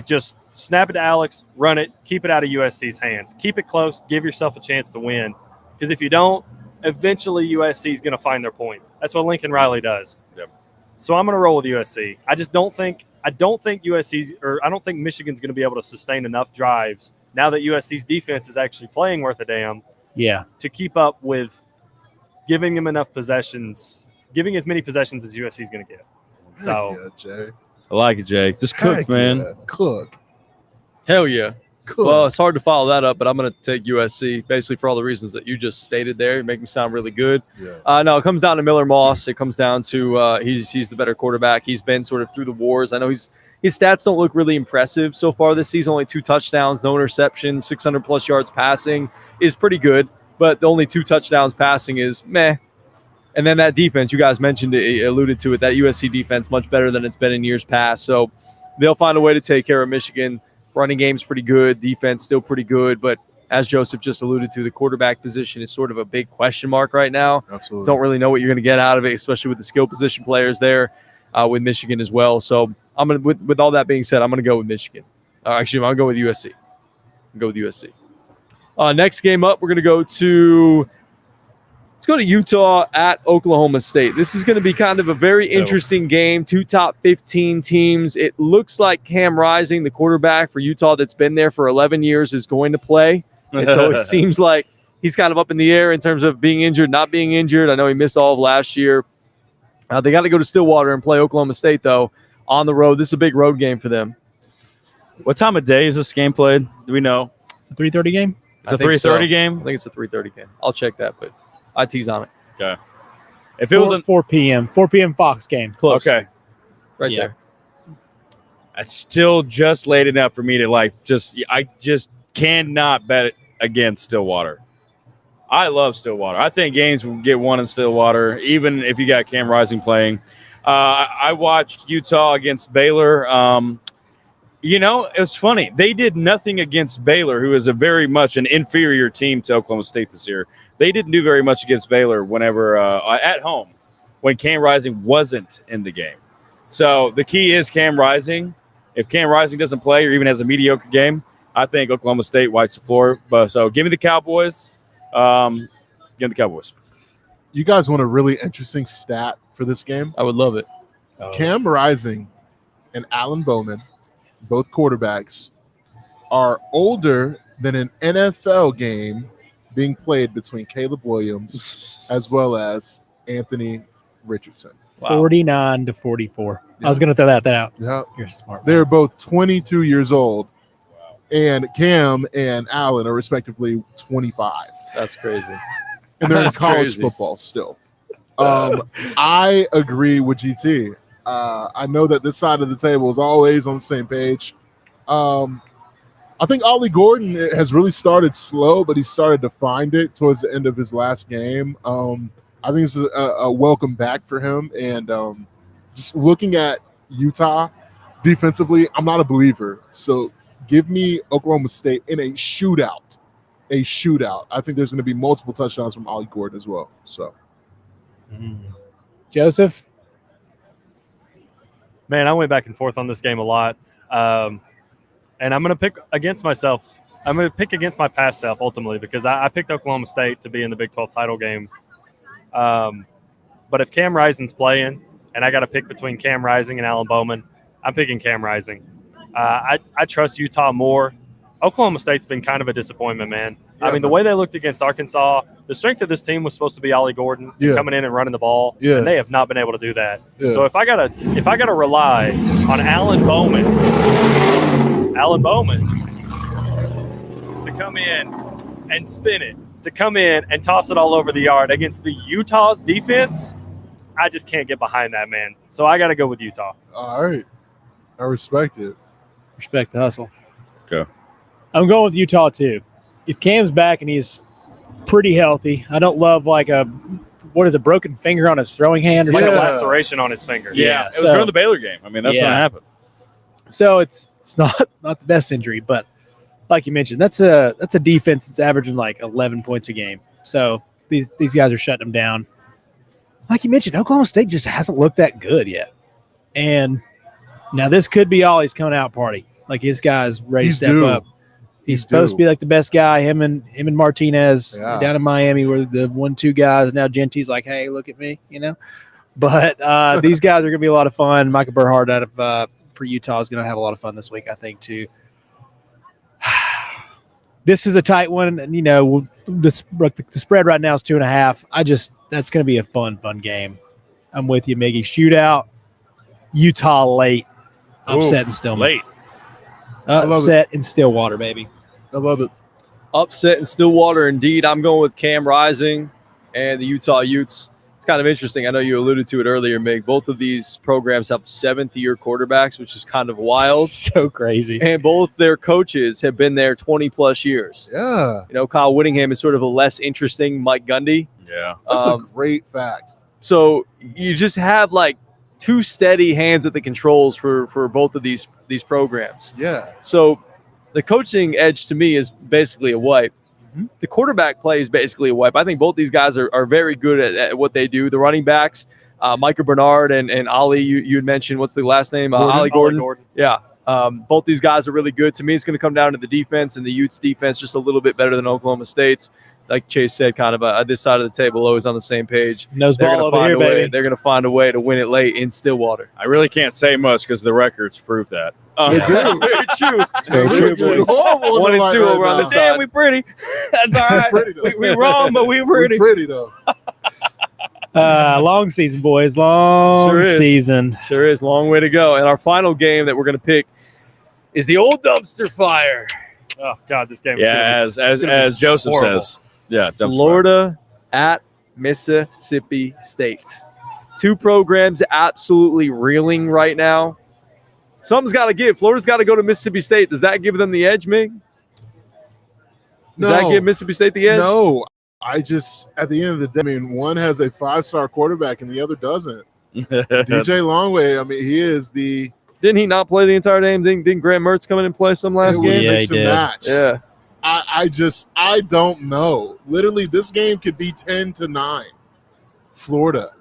Just snap it to Alex, run it, keep it out of USC's hands. Keep it close, give yourself a chance to win. Because if you don't, eventually USC is going to find their points. That's what Lincoln Riley does. Yep. So I'm going to roll with USC. I don't think Michigan's going to be able to sustain enough drives now that USC's defense is actually playing worth a damn. Yeah. To keep up with giving them enough possessions, giving as many possessions as USC is going to get. So, Jay. I like it, Jay. Just cook, man. Yeah. Cook. Hell yeah. Cook. Well, it's hard to follow that up, but I'm going to take USC basically for all the reasons that you just stated there. You make me sound really good. Yeah. No, it comes down to Miller Moss. It comes down to he's the better quarterback. He's been sort of through the wars. I know his stats don't look really impressive so far this season. Only 2 touchdowns, no interceptions, 600-plus yards passing is pretty good, but the only 2 touchdowns passing is meh. And then that defense, you guys mentioned it, alluded to it, that USC defense much better than it's been in years past. So they'll find a way to take care of Michigan. Running game's pretty good. Defense still pretty good. But as Joseph just alluded to, the quarterback position is sort of a big question mark right now. Absolutely. Don't really know what you're going to get out of it, especially with the skill position players there with Michigan as well. So I'm gonna, with all that being said, I'm going to go with Michigan. Actually, I'm going to go with USC. Next game up, we're going to go to – let's go to Utah at Oklahoma State. This is going to be kind of a very interesting game. 2 top 15 teams. It looks like Cam Rising, the quarterback for Utah that's been there for 11 years, is going to play. And so it seems like he's kind of up in the air in terms of being injured, not being injured. I know he missed all of last year. They got to go to Stillwater and play Oklahoma State, though, on the road. This is a big road game for them. What time of day is this game played? Do we know? It's a 3:30 game. It's a 3:30 game? I think it's a 3:30 game. I'll check that, but IT's on it. Okay. If it was 4 p.m. 4 p.m. Fox game. Close. Okay. Right Yeah. there. It's still just late enough for me to I just cannot bet against Stillwater. I love Stillwater. I think games will get won in Stillwater, even if you got Cam Rising playing. I watched Utah against Baylor. It was funny. They did nothing against Baylor, who is a very much an inferior team to Oklahoma State this year. They didn't do very much against Baylor whenever at home when Cam Rising wasn't in the game. So the key is Cam Rising. If Cam Rising doesn't play or even has a mediocre game, I think Oklahoma State wipes the floor. But so give me the Cowboys. Give me the Cowboys. You guys want a really interesting stat for this game? I would love it. Cam Rising and Alan Bowman, both quarterbacks, are older than an NFL game being played between Caleb Williams as well as Anthony Richardson. Wow. 49-44. Yeah. I was going to throw that out. Yeah. You're smart. They're both 22 years old, and Cam and Allen are respectively 25. That's crazy. And they're in That's college crazy. football still. I agree with GT. I know that this side of the table is always on the same page. I think Ollie Gordon has really started slow, but he started to find it towards the end of his last game. I think it's a welcome back for him. And just looking at Utah defensively, I'm not a believer. So give me Oklahoma State in a shootout. I think there's going to be multiple touchdowns from Ollie Gordon as well. So, Joseph? Man, I went back and forth on this game a lot. And I'm going to pick against myself. I'm going to pick against my past self ultimately because I picked Oklahoma State to be in the Big 12 title game. But if Cam Rising's playing and I got to pick between Cam Rising and Alan Bowman, I'm picking Cam Rising. I trust Utah more. Oklahoma State's been kind of a disappointment, man. Yeah, I mean, the way they looked against Arkansas, the strength of this team was supposed to be Ollie Gordon coming in and running the ball, and they have not been able to do that. Yeah. So if I gotta rely on Alan Bowman to come in and spin it, to come in and toss it all over the yard against the Utah's defense, I just can't get behind that, man. So I got to go with Utah. all right. I respect it. Respect the hustle. Go. I'm going with Utah, too. If Cam's back and he's pretty healthy, I don't love like a broken finger on his throwing hand or Like a something. laceration on his finger. Yeah. It was during the Baylor game. I mean, that's going to happen. So it's not the best injury, but like you mentioned, that's a defense that's averaging like 11 points a game. So these guys are shutting them down. Like you mentioned, Oklahoma State just hasn't looked that good yet. And now this could be Ollie's coming out party. Like his guy's ready to step up. He's supposed to be like the best guy. Him and Martinez down in Miami were the 1-2 guys. Now Genty's like, hey, look at me, you know. But these guys are going to be a lot of fun. Micah Burhart out of for Utah is going to have a lot of fun this week, I think, too. This is a tight one, and you know the spread right now is 2.5. That's going to be a fun game. I'm with you, Miggy. Shootout, Utah late, upset in Stillwater. Late. Upset in Stillwater, baby. I love it. Upset in Stillwater, indeed. I'm going with Cam Rising and the Utah Utes. It's kind of interesting. I know you alluded to it earlier, Mig. Both of these programs have seventh-year quarterbacks, which is kind of wild. So crazy. And both their coaches have been there 20-plus years. Yeah. You know, Kyle Whittingham is sort of a less interesting Mike Gundy. Yeah. That's a great fact. So you just have like two steady hands at the controls for both of these programs. Yeah. So the coaching edge to me is basically a wipe. Mm-hmm. The quarterback play is basically a wipe. I think both these guys are very good at what they do. The running backs, Micah Bernard and Ollie, you had mentioned, what's the last name? Ollie Gordon. Yeah. Both these guys are really good. To me, it's going to come down to the defense, and the Utes defense just a little bit better than Oklahoma State's. Like Chase said, kind of this side of the table, always on the same page. Nose ball over here, baby. They're going to find a way to win it late in Stillwater. I really can't say much because the records prove that. That's very true. It's very true, boys. 1-2 over on this side. Damn, we pretty. That's all right. we wrong, but we pretty. We're pretty, though. Long season, boys. Long season. Sure is. Long way to go. And our final game that we're going to pick is the old dumpster fire. Oh, God, this game is as Joseph horrible. says. Yeah, Florida at Mississippi State. Two programs absolutely reeling right now. Something's got to give. Florida's got to go to Mississippi State. Does that give them the edge, Mig? Does that give Mississippi State the edge? No. At the end of the day, I mean, one has a 5-star quarterback and the other doesn't. DJ Longway, I mean, he is the – Didn't he not play the entire game? Didn't Graham Mertz come in and play some last game? Yeah, he did. Match. Yeah. I don't know. Literally, this game could be 10-9, Florida.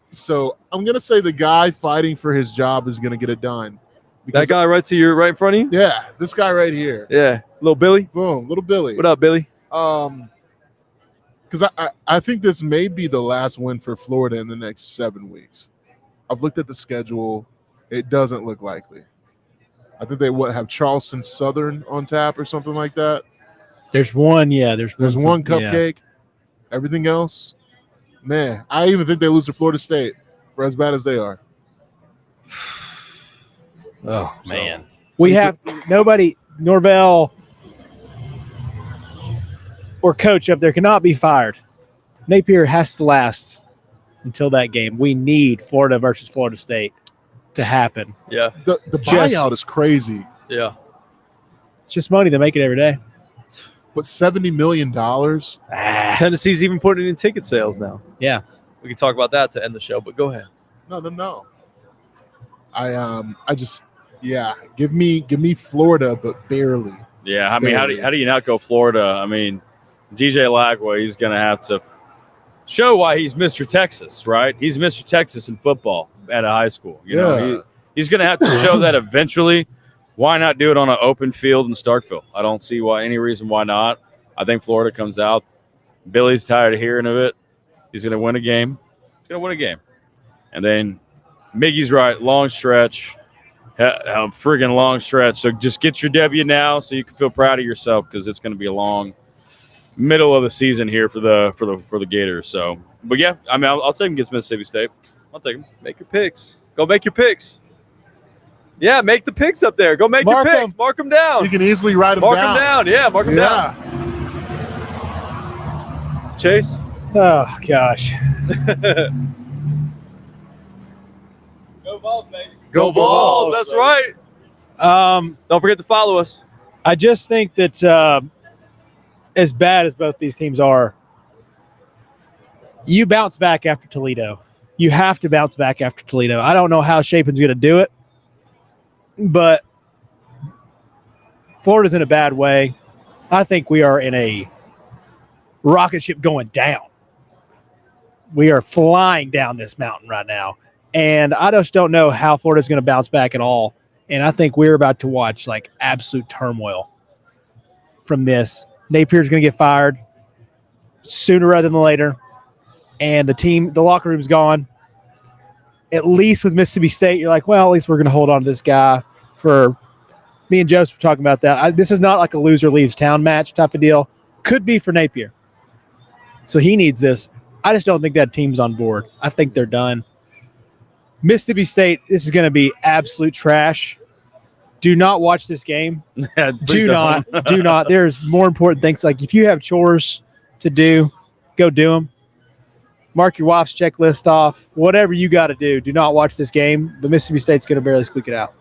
So I'm going to say the guy fighting for his job is going to get it done. That guy right in front of you? Yeah, this guy right here. Yeah. Little Billy? Boom, little Billy. What up, Billy? Because I think this may be the last win for Florida in the next 7 weeks. I've looked at the schedule. It doesn't look likely. I think they have Charleston Southern on tap or something like that. There's one, yeah. There's one cupcake. Yeah. Everything else, man, I even think they lose to Florida State for as bad as they are. Oh, man. We have nobody, Norvell or coach up there cannot be fired. Napier has to last until that game. We need Florida versus Florida State to happen. Yeah. The buyout is crazy. Yeah. It's just money. They make it every day. But $70 million? Tennessee's even putting it in ticket sales now. Yeah. We can talk about that to end the show, but go ahead. No. I just give me Florida, but barely. Yeah, I mean, how do you not go Florida? I mean, DJ Lagway, he's going to have to show why he's Mr. Texas, right? He's Mr. Texas in football at a high school. You know, he's going to have to show that eventually. Why not do it on an open field in Starkville? I don't see any reason why not. I think Florida comes out. Billy's tired of hearing of it. He's going to win a game. He's going to win a game. And then Miggy's right, long stretch. A friggin' long stretch. So just get your W now so you can feel proud of yourself because it's going to be a long middle of the season here for the Gators. So, but yeah, I mean, I'll take him against Mississippi State. I'll take him. Make your picks. Go make your picks. Yeah, make the picks up there. Go make your picks. Mark them down. You can easily write them down. Mark them down. Yeah, mark them down. Chase? Oh, gosh. Go Vols, baby. Go Vols. That's right. Don't forget to follow us. I just think that as bad as both these teams are, you bounce back after Toledo. You have to bounce back after Toledo. I don't know how Shapen's going to do it, but Florida's in a bad way. I think we are in a rocket ship going down. We are flying down this mountain right now. And I just don't know how Florida's going to bounce back at all. And I think we're about to watch like absolute turmoil from this. Napier's going to get fired sooner rather than later. And the locker room's gone. At least with Mississippi State, you're like, well, at least we're going to hold on to this guy. For me and Joseph were talking about that. This is not like a loser leaves town match type of deal. Could be for Napier. So he needs this. I just don't think that team's on board. I think they're done. Mississippi State, this is going to be absolute trash. Do not watch this game. Do not. There's more important things. Like if you have chores to do, go do them. Mark your wife's checklist off. Whatever you got to do, do not watch this game. But Mississippi State's going to barely squeak it out.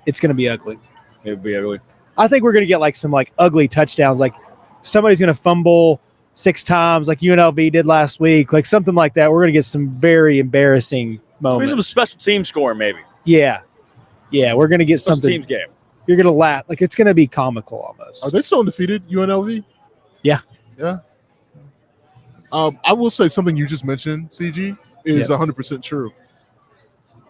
It's going to be ugly. It'll be ugly. I think we're going to get like some like ugly touchdowns. Like somebody's going to fumble 6 times like UNLV did last week. Like something like that. We're going to get some very embarrassing moments. Maybe some special team scoring maybe. Yeah. Yeah, we're going to get special something. Teams game. You're going to laugh. Like it's going to be comical almost. Are they still undefeated, UNLV? Yeah. Yeah. I will say something you just mentioned, CG, is 100% true.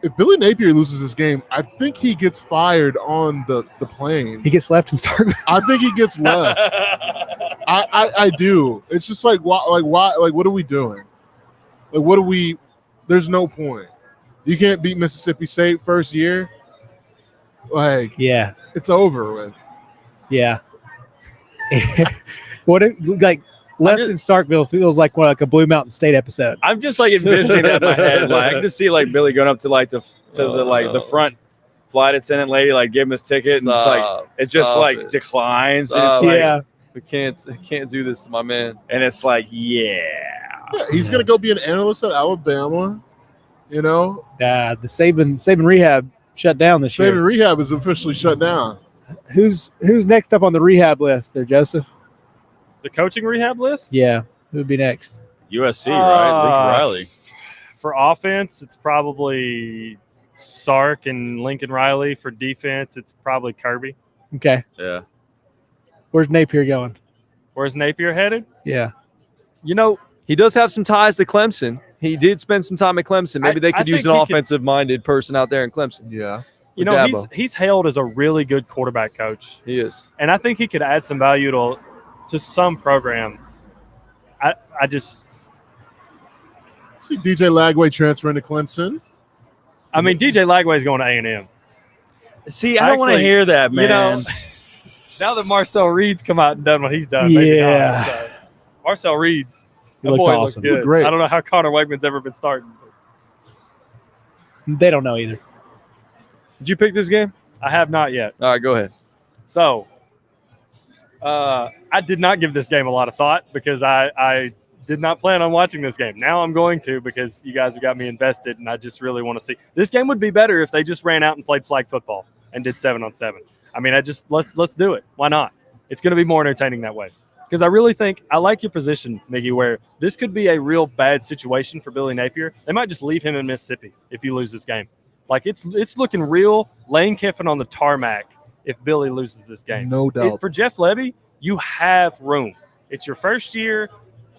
If Billy Napier loses this game, I think he gets fired on the plane. He gets left and started. I think he gets left. I do. It's just like why? What are we doing? Like what are we? There's no point. You can't beat Mississippi State first year. Like yeah, it's over with. Yeah. What like left in Starkville feels like a Blue Mountain State episode. I'm just like envisioning that in my head. Like I can just see like Billy going up to like the front flight attendant lady, like give him his ticket, and it's like it just like declines. And it's like, we can't do this to my man. And it's like yeah, he's gonna go be an analyst at Alabama. You know, the Saban rehab shut down this year. Saban rehab is officially shut down. Who's next up on the rehab list there, Joseph? The coaching rehab list? Yeah. Who would be next? USC, right? Lincoln Riley. For offense, it's probably Sark and Lincoln Riley. For defense, it's probably Kirby. Okay. Yeah. Where's Napier going? Where's Napier headed? Yeah. You know, he does have some ties to Clemson. He did spend some time at Clemson. Maybe they could use an offensive-minded person out there in Clemson. Yeah. You know, he's hailed as a really good quarterback coach. He is. And I think he could add some value to some program. I just see DJ Lagway transferring to Clemson. I mean, DJ Lagway is going to A&M. See, I don't want to hear that, man. You know, now that Marcel Reed's come out and done what he's done, maybe not. So, Marcel Reed, that boy awesome. looks good. Great. I don't know how Connor Wakeman's ever been starting. They don't know either. Did you pick this game? I have not yet. All right, go ahead. So, I did not give this game a lot of thought because I did not plan on watching this game. Now I'm going to because you guys have got me invested, and I just really want to see. This game would be better if they just ran out and played flag football and did 7-on-7. I mean, let's do it. Why not? It's going to be more entertaining that way. Because I really think I like your position, Miggy, where this could be a real bad situation for Billy Napier. They might just leave him in Mississippi if you lose this game. Like it's looking real Lane Kiffin on the tarmac if Billy loses this game. No doubt. For Jeff Lebby, you have room. It's your first year.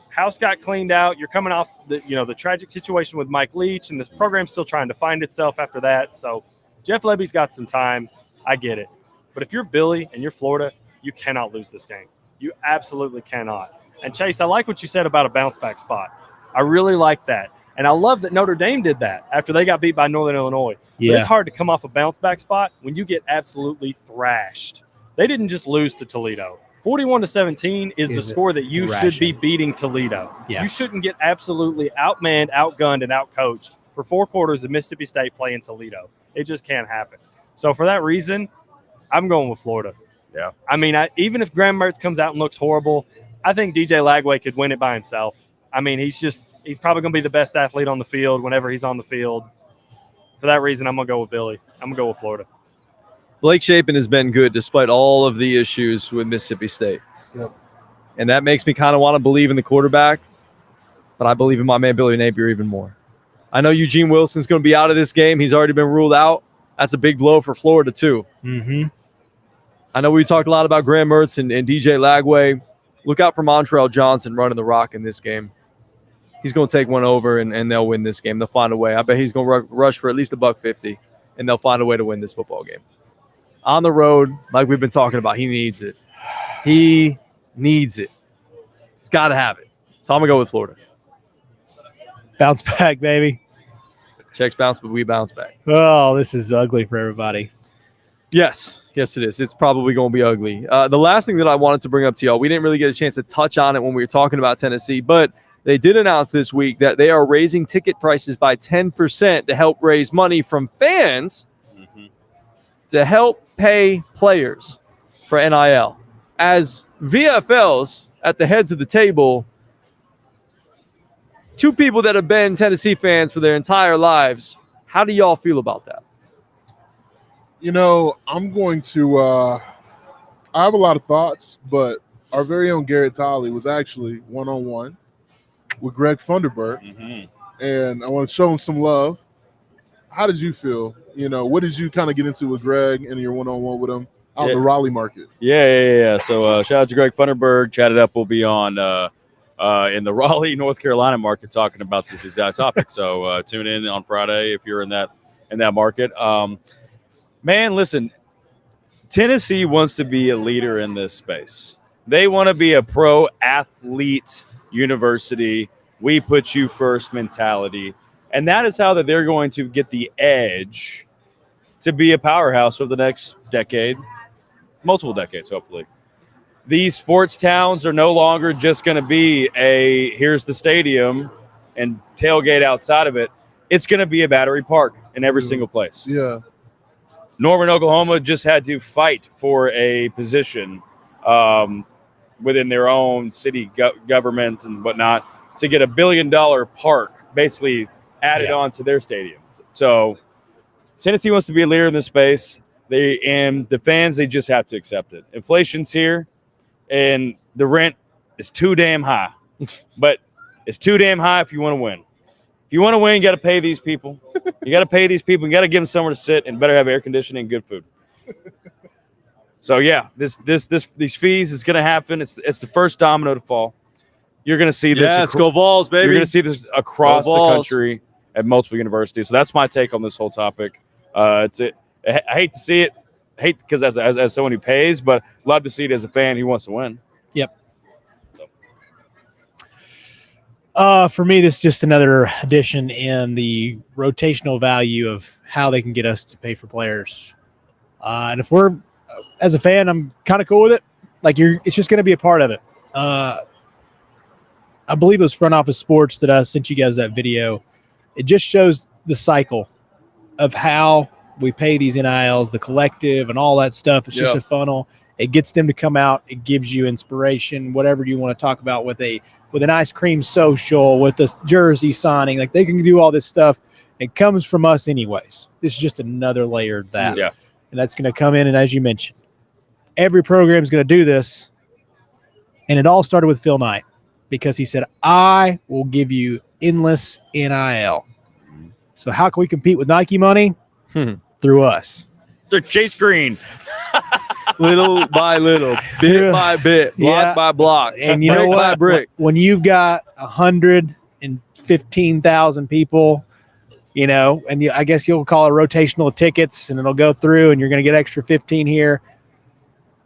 House got cleaned out. You're coming off the tragic situation with Mike Leach, and this program's still trying to find itself after that. So Jeff Lebby's got some time. I get it. But if you're Billy and you're Florida, you cannot lose this game. You absolutely cannot. And Chase, I like what you said about a bounce back spot. I really like that. And I love that Notre Dame did that after they got beat by Northern Illinois. Yeah. But it's hard to come off a bounce back spot when you get absolutely thrashed. They didn't just lose to Toledo. 41-17 is the score that you should be beating Toledo. Yeah. You shouldn't get absolutely outmanned, outgunned, and outcoached for 4 quarters of Mississippi State playing Toledo. It just can't happen. So for that reason, I'm going with Florida. Yeah. I mean, even if Graham Mertz comes out and looks horrible, I think DJ Lagway could win it by himself. I mean, he's probably going to be the best athlete on the field whenever he's on the field. For that reason, I'm going to go with Billy. I'm going to go with Florida. Blake Shapen has been good despite all of the issues with Mississippi State. Yep. And that makes me kind of want to believe in the quarterback, but I believe in my man Billy Napier even more. I know Eugene Wilson's going to be out of this game. He's already been ruled out. That's a big blow for Florida, too. Mm-hmm. I know we talked a lot about Graham Mertz and DJ Lagway. Look out for Montrell Johnson running the rock in this game. He's going to take one over, and they'll win this game. They'll find a way. I bet he's going to rush for at least $150, and they'll find a way to win this football game. On the road, like we've been talking about, he needs it. He needs it. He's got to have it. So I'm going to go with Florida. Bounce back, baby. Checks bounce, but we bounce back. Oh, this is ugly for everybody. Yes, it is. It's probably going to be ugly. The last thing that I wanted to bring up to y'all, we didn't really get a chance to touch on it when we were talking about Tennessee, but they did announce this week that they are raising ticket prices by 10% to help raise money from fans to help pay players for NIL. As VFLs at the heads of the table, 2 people that have been Tennessee fans for their entire lives, how do y'all feel about that? You know, I'm going to I have a lot of thoughts, but our very own Garrett Tolley was actually one-on-one with Greg Funderburk, and I want to show him some love. How did you feel? You know, what did you kind of get into with Greg and your one-on-one with him out in the Raleigh market? Yeah. So shout out to Greg Funderburk. Chatted Up will be on in the Raleigh, North Carolina market talking about this exact topic. So tune in on Friday if you're in that market. Man, listen, Tennessee wants to be a leader in this space. They want to be a pro athlete university. We put you first mentality. And that is how that they're going to get the edge to be a powerhouse for the next decade, multiple decades, hopefully. These sports towns are no longer just going to be here's the stadium and tailgate outside of it. It's going to be a battery park in every single place. Yeah. Norman, Oklahoma just had to fight for a position within their own city governments and whatnot to get $1 billion park basically added on to their stadium. So Tennessee wants to be a leader in this space. And the fans, they just have to accept it. Inflation's here, and the rent is too damn high. But it's too damn high if you want to win. If you want to win, you got to pay these people. You got to pay these people. You got to give them somewhere to sit and better have air conditioning and good food. So, yeah, these fees is going to happen. It's the first domino to fall. You're going to see this. Yes, go Vols, baby. You're going to see this across the country at multiple universities. So that's my take on this whole topic. I hate to see it. Hate because as someone who pays, but love to see it as a fan who wants to win. Yep. So For me, this is just another addition in the rotational value of how they can get us to pay for players. And if we're, as a fan, I'm kind of cool with it. Like it's just going to be a part of it. I believe it was Front Office Sports that I sent you guys that video. It just shows the cycle of how we pay these NILs, the collective, and all that stuff. It's just a funnel. It gets them to come out. It gives you inspiration, whatever you want to talk about with an ice cream social, with this jersey signing. Like they can do all this stuff. It comes from us anyways. This is just another layer of that. Yeah. And that's going to come in. And as you mentioned, every program is going to do this. And it all started with Phil Knight because he said, I will give you endless NIL. So how can we compete with Nike money? Through us. They're Chase Green. Little by little, bit by bit, block by block, and you know brick what? by brick. When you've got 115,000 people, and I guess you'll call it rotational tickets, and it'll go through, and you're going to get extra 15 here.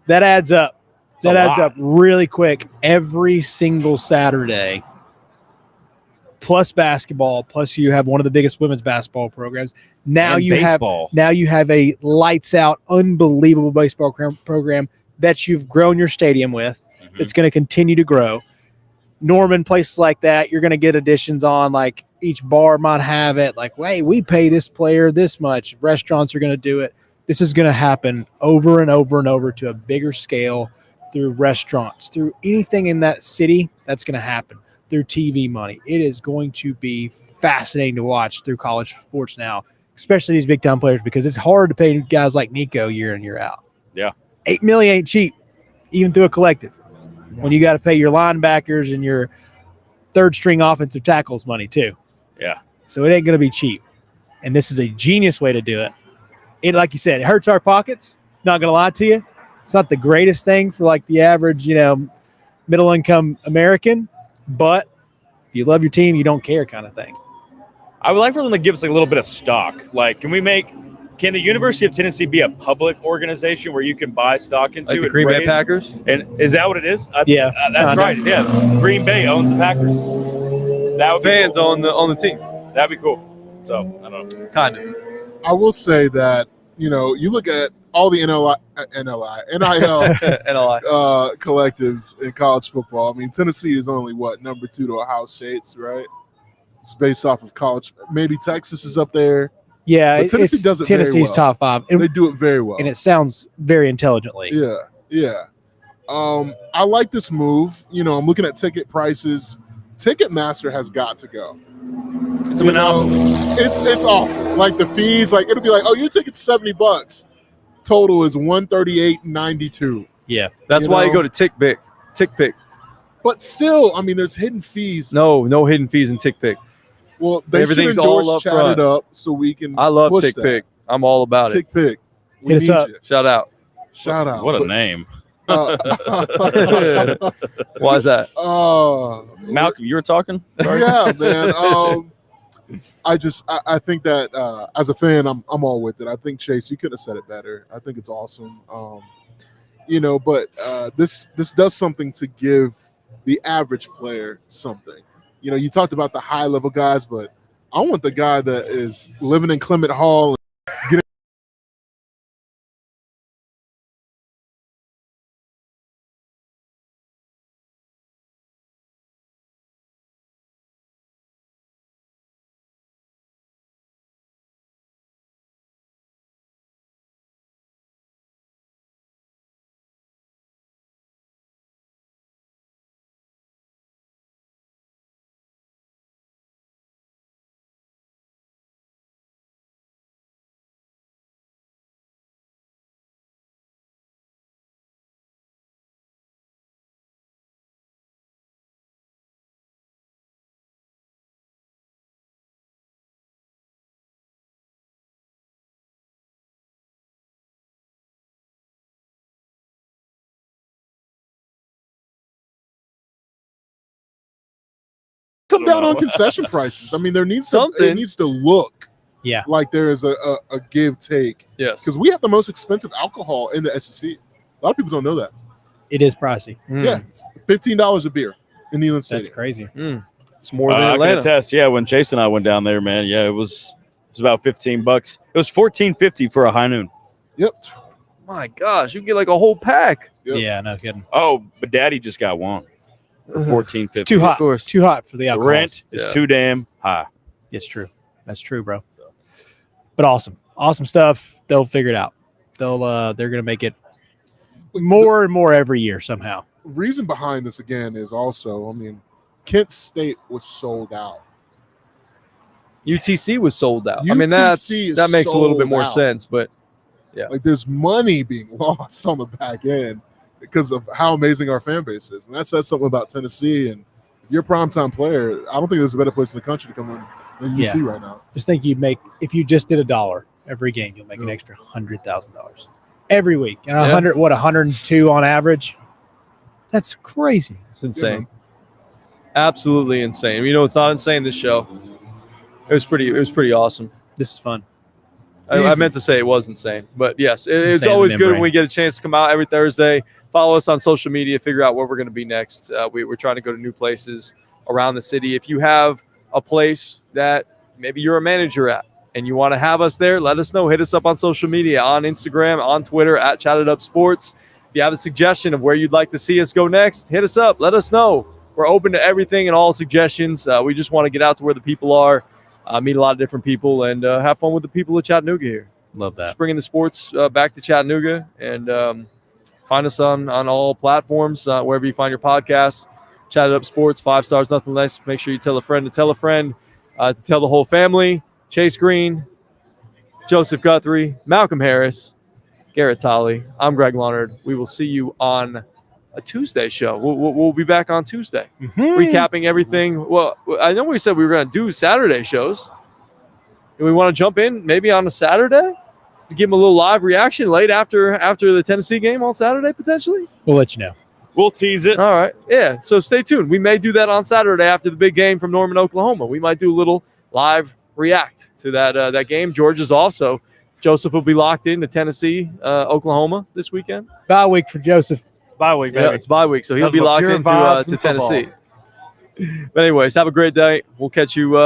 That adds up. That adds up really quick every single Saturday. Plus basketball, plus you have one of the biggest women's basketball programs. Now and you baseball. have a lights out, unbelievable baseball program that you've grown your stadium with. Mm-hmm. That's going to continue to grow. Norman, places like that, you're going to get additions on. Like each bar might have it. Like, hey, we pay this player this much. Restaurants are going to do it. This is going to happen over and over and over to a bigger scale through restaurants, through anything in that city. That's going to happen. Through TV money. It is going to be fascinating to watch through college sports now, especially these big time players, because it's hard to pay guys like Nico year in, year out. Yeah. $8 million ain't cheap, even through a collective. When you got to pay your linebackers and your third string offensive tackles money too. Yeah. So it ain't going to be cheap. And this is a genius way to do it. It, like you said, it hurts our pockets. Not going to lie to you. It's not the greatest thing for like the average, middle income American. But if you love your team, you don't care kind of thing. I would like for them to give us a little bit of stock. Like, can the University of Tennessee be a public organization where you can buy stock into? Like the Green Bay Packers? And is that what it is? Yeah. That's right. Yeah. Green Bay owns the Packers. That would fans be cool. on the team. That'd be cool. So, I don't know. Kind of. I will say that, you look at all the NIL collectives in college football. I mean, Tennessee is only number 2 to Ohio State's, right? It's based off of college. Maybe Texas is up there. Yeah, but Tennessee does it Tennessee's very well. top 5. They do it very well, and it sounds very intelligently. Yeah. I like this move. I'm looking at ticket prices. Ticketmaster has got to go. It's a monopoly. It's awful. Like the fees, like it'll be like, oh, your ticket's $70. Total is $138.92. Yeah, that's why you go to TickPick. But still, I mean, there's hidden fees. No hidden fees in TickPick. Well, they everything's should endorse all up Chat front. It Up so we can. I love push TickPick. that. I'm all about it. TickPick. We Hit us need up. you. Shout out. What a name. Why is that? Malcolm, you were talking? Sorry. Yeah, man. I think that as a fan, I'm all with it. I think Chase, you couldn't have said it better. I think it's awesome. But this does something to give the average player something. You talked about the high level guys, but I want the guy that is living in Clement Hall and getting come down on concession prices. I mean, there needs Something. it needs to look Yeah. Like there is a give take. Yes. Because we have the most expensive alcohol in the SEC. A lot of people don't know that. It is pricey. Yeah, it's $15 a beer in Neyland Stadium. That's crazy. It's more than I can Atlanta. attest. Yeah, when Chase and I went down there, man. Yeah, it was about $15. It was $14.50 for a high noon. Yep. My gosh, you can get like a whole pack. Yep. Yeah, no kidding. Oh, but Daddy just got one. $14.50. It's too hot. Of course. Too hot for the The alcohol. rent is too damn high. It's true. That's true, bro. But awesome stuff. They'll figure it out. They're gonna make it more and more every year somehow. Reason behind this again is also, I mean, Kent State was sold out. UTC was sold out. I mean, UTC is that makes a little bit sold more out. sense, but yeah. Like there's money being lost on the back end because of how amazing our fan base is. And that says something about Tennessee. And if you're a primetime player, I don't think there's a better place in the country to come in than UT right now. Just think if you just did $1 every game, you'll make an extra $100,000 every week. And 102 on average. That's crazy. It's insane. Absolutely insane. You know, it's not insane, this show. It was pretty awesome. This is fun. I meant to say it was insane, but yes, it's Insane always good when membrane. we get a chance to come out every Thursday. Follow us on social media, figure out where we're going to be next. We're trying to go to new places around the city. If you have a place that maybe you're a manager at and you want to have us there, let us know. Hit us up on social media, on Instagram, on Twitter, at Chatted Up Sports. If you have a suggestion of where you'd like to see us go next, hit us up. Let us know. We're open to everything and all suggestions. We just want to get out to where the people are, meet a lot of different people, and have fun with the people of Chattanooga here. Love that. Just bringing the sports back to Chattanooga, and find us on all platforms, wherever you find your podcasts. Chatted Up Sports, 5 stars, nothing less. Make sure you tell a friend to tell a friend, to tell the whole family. Chase Green, Joseph Guthrie, Malcolm Harris, Garrett Tolley. I'm Greg Leonard. We will see you on a Tuesday show. We'll be back on Tuesday, recapping everything. Well, I know we said we were going to do Saturday shows. Do we want to jump in maybe on a Saturday to give them a little live reaction late after the Tennessee game on Saturday, potentially? We'll let you know. We'll tease it. All right. Yeah. So stay tuned. We may do that on Saturday after the big game from Norman, Oklahoma. We might do a little live react to that game. George is off, so Joseph will be locked into Tennessee, Oklahoma this weekend. Bye week for Joseph. Bye week, baby. Yeah, it's bye week, so he'll be locked into vibes and Tennessee. But anyways, have a great day. We'll catch you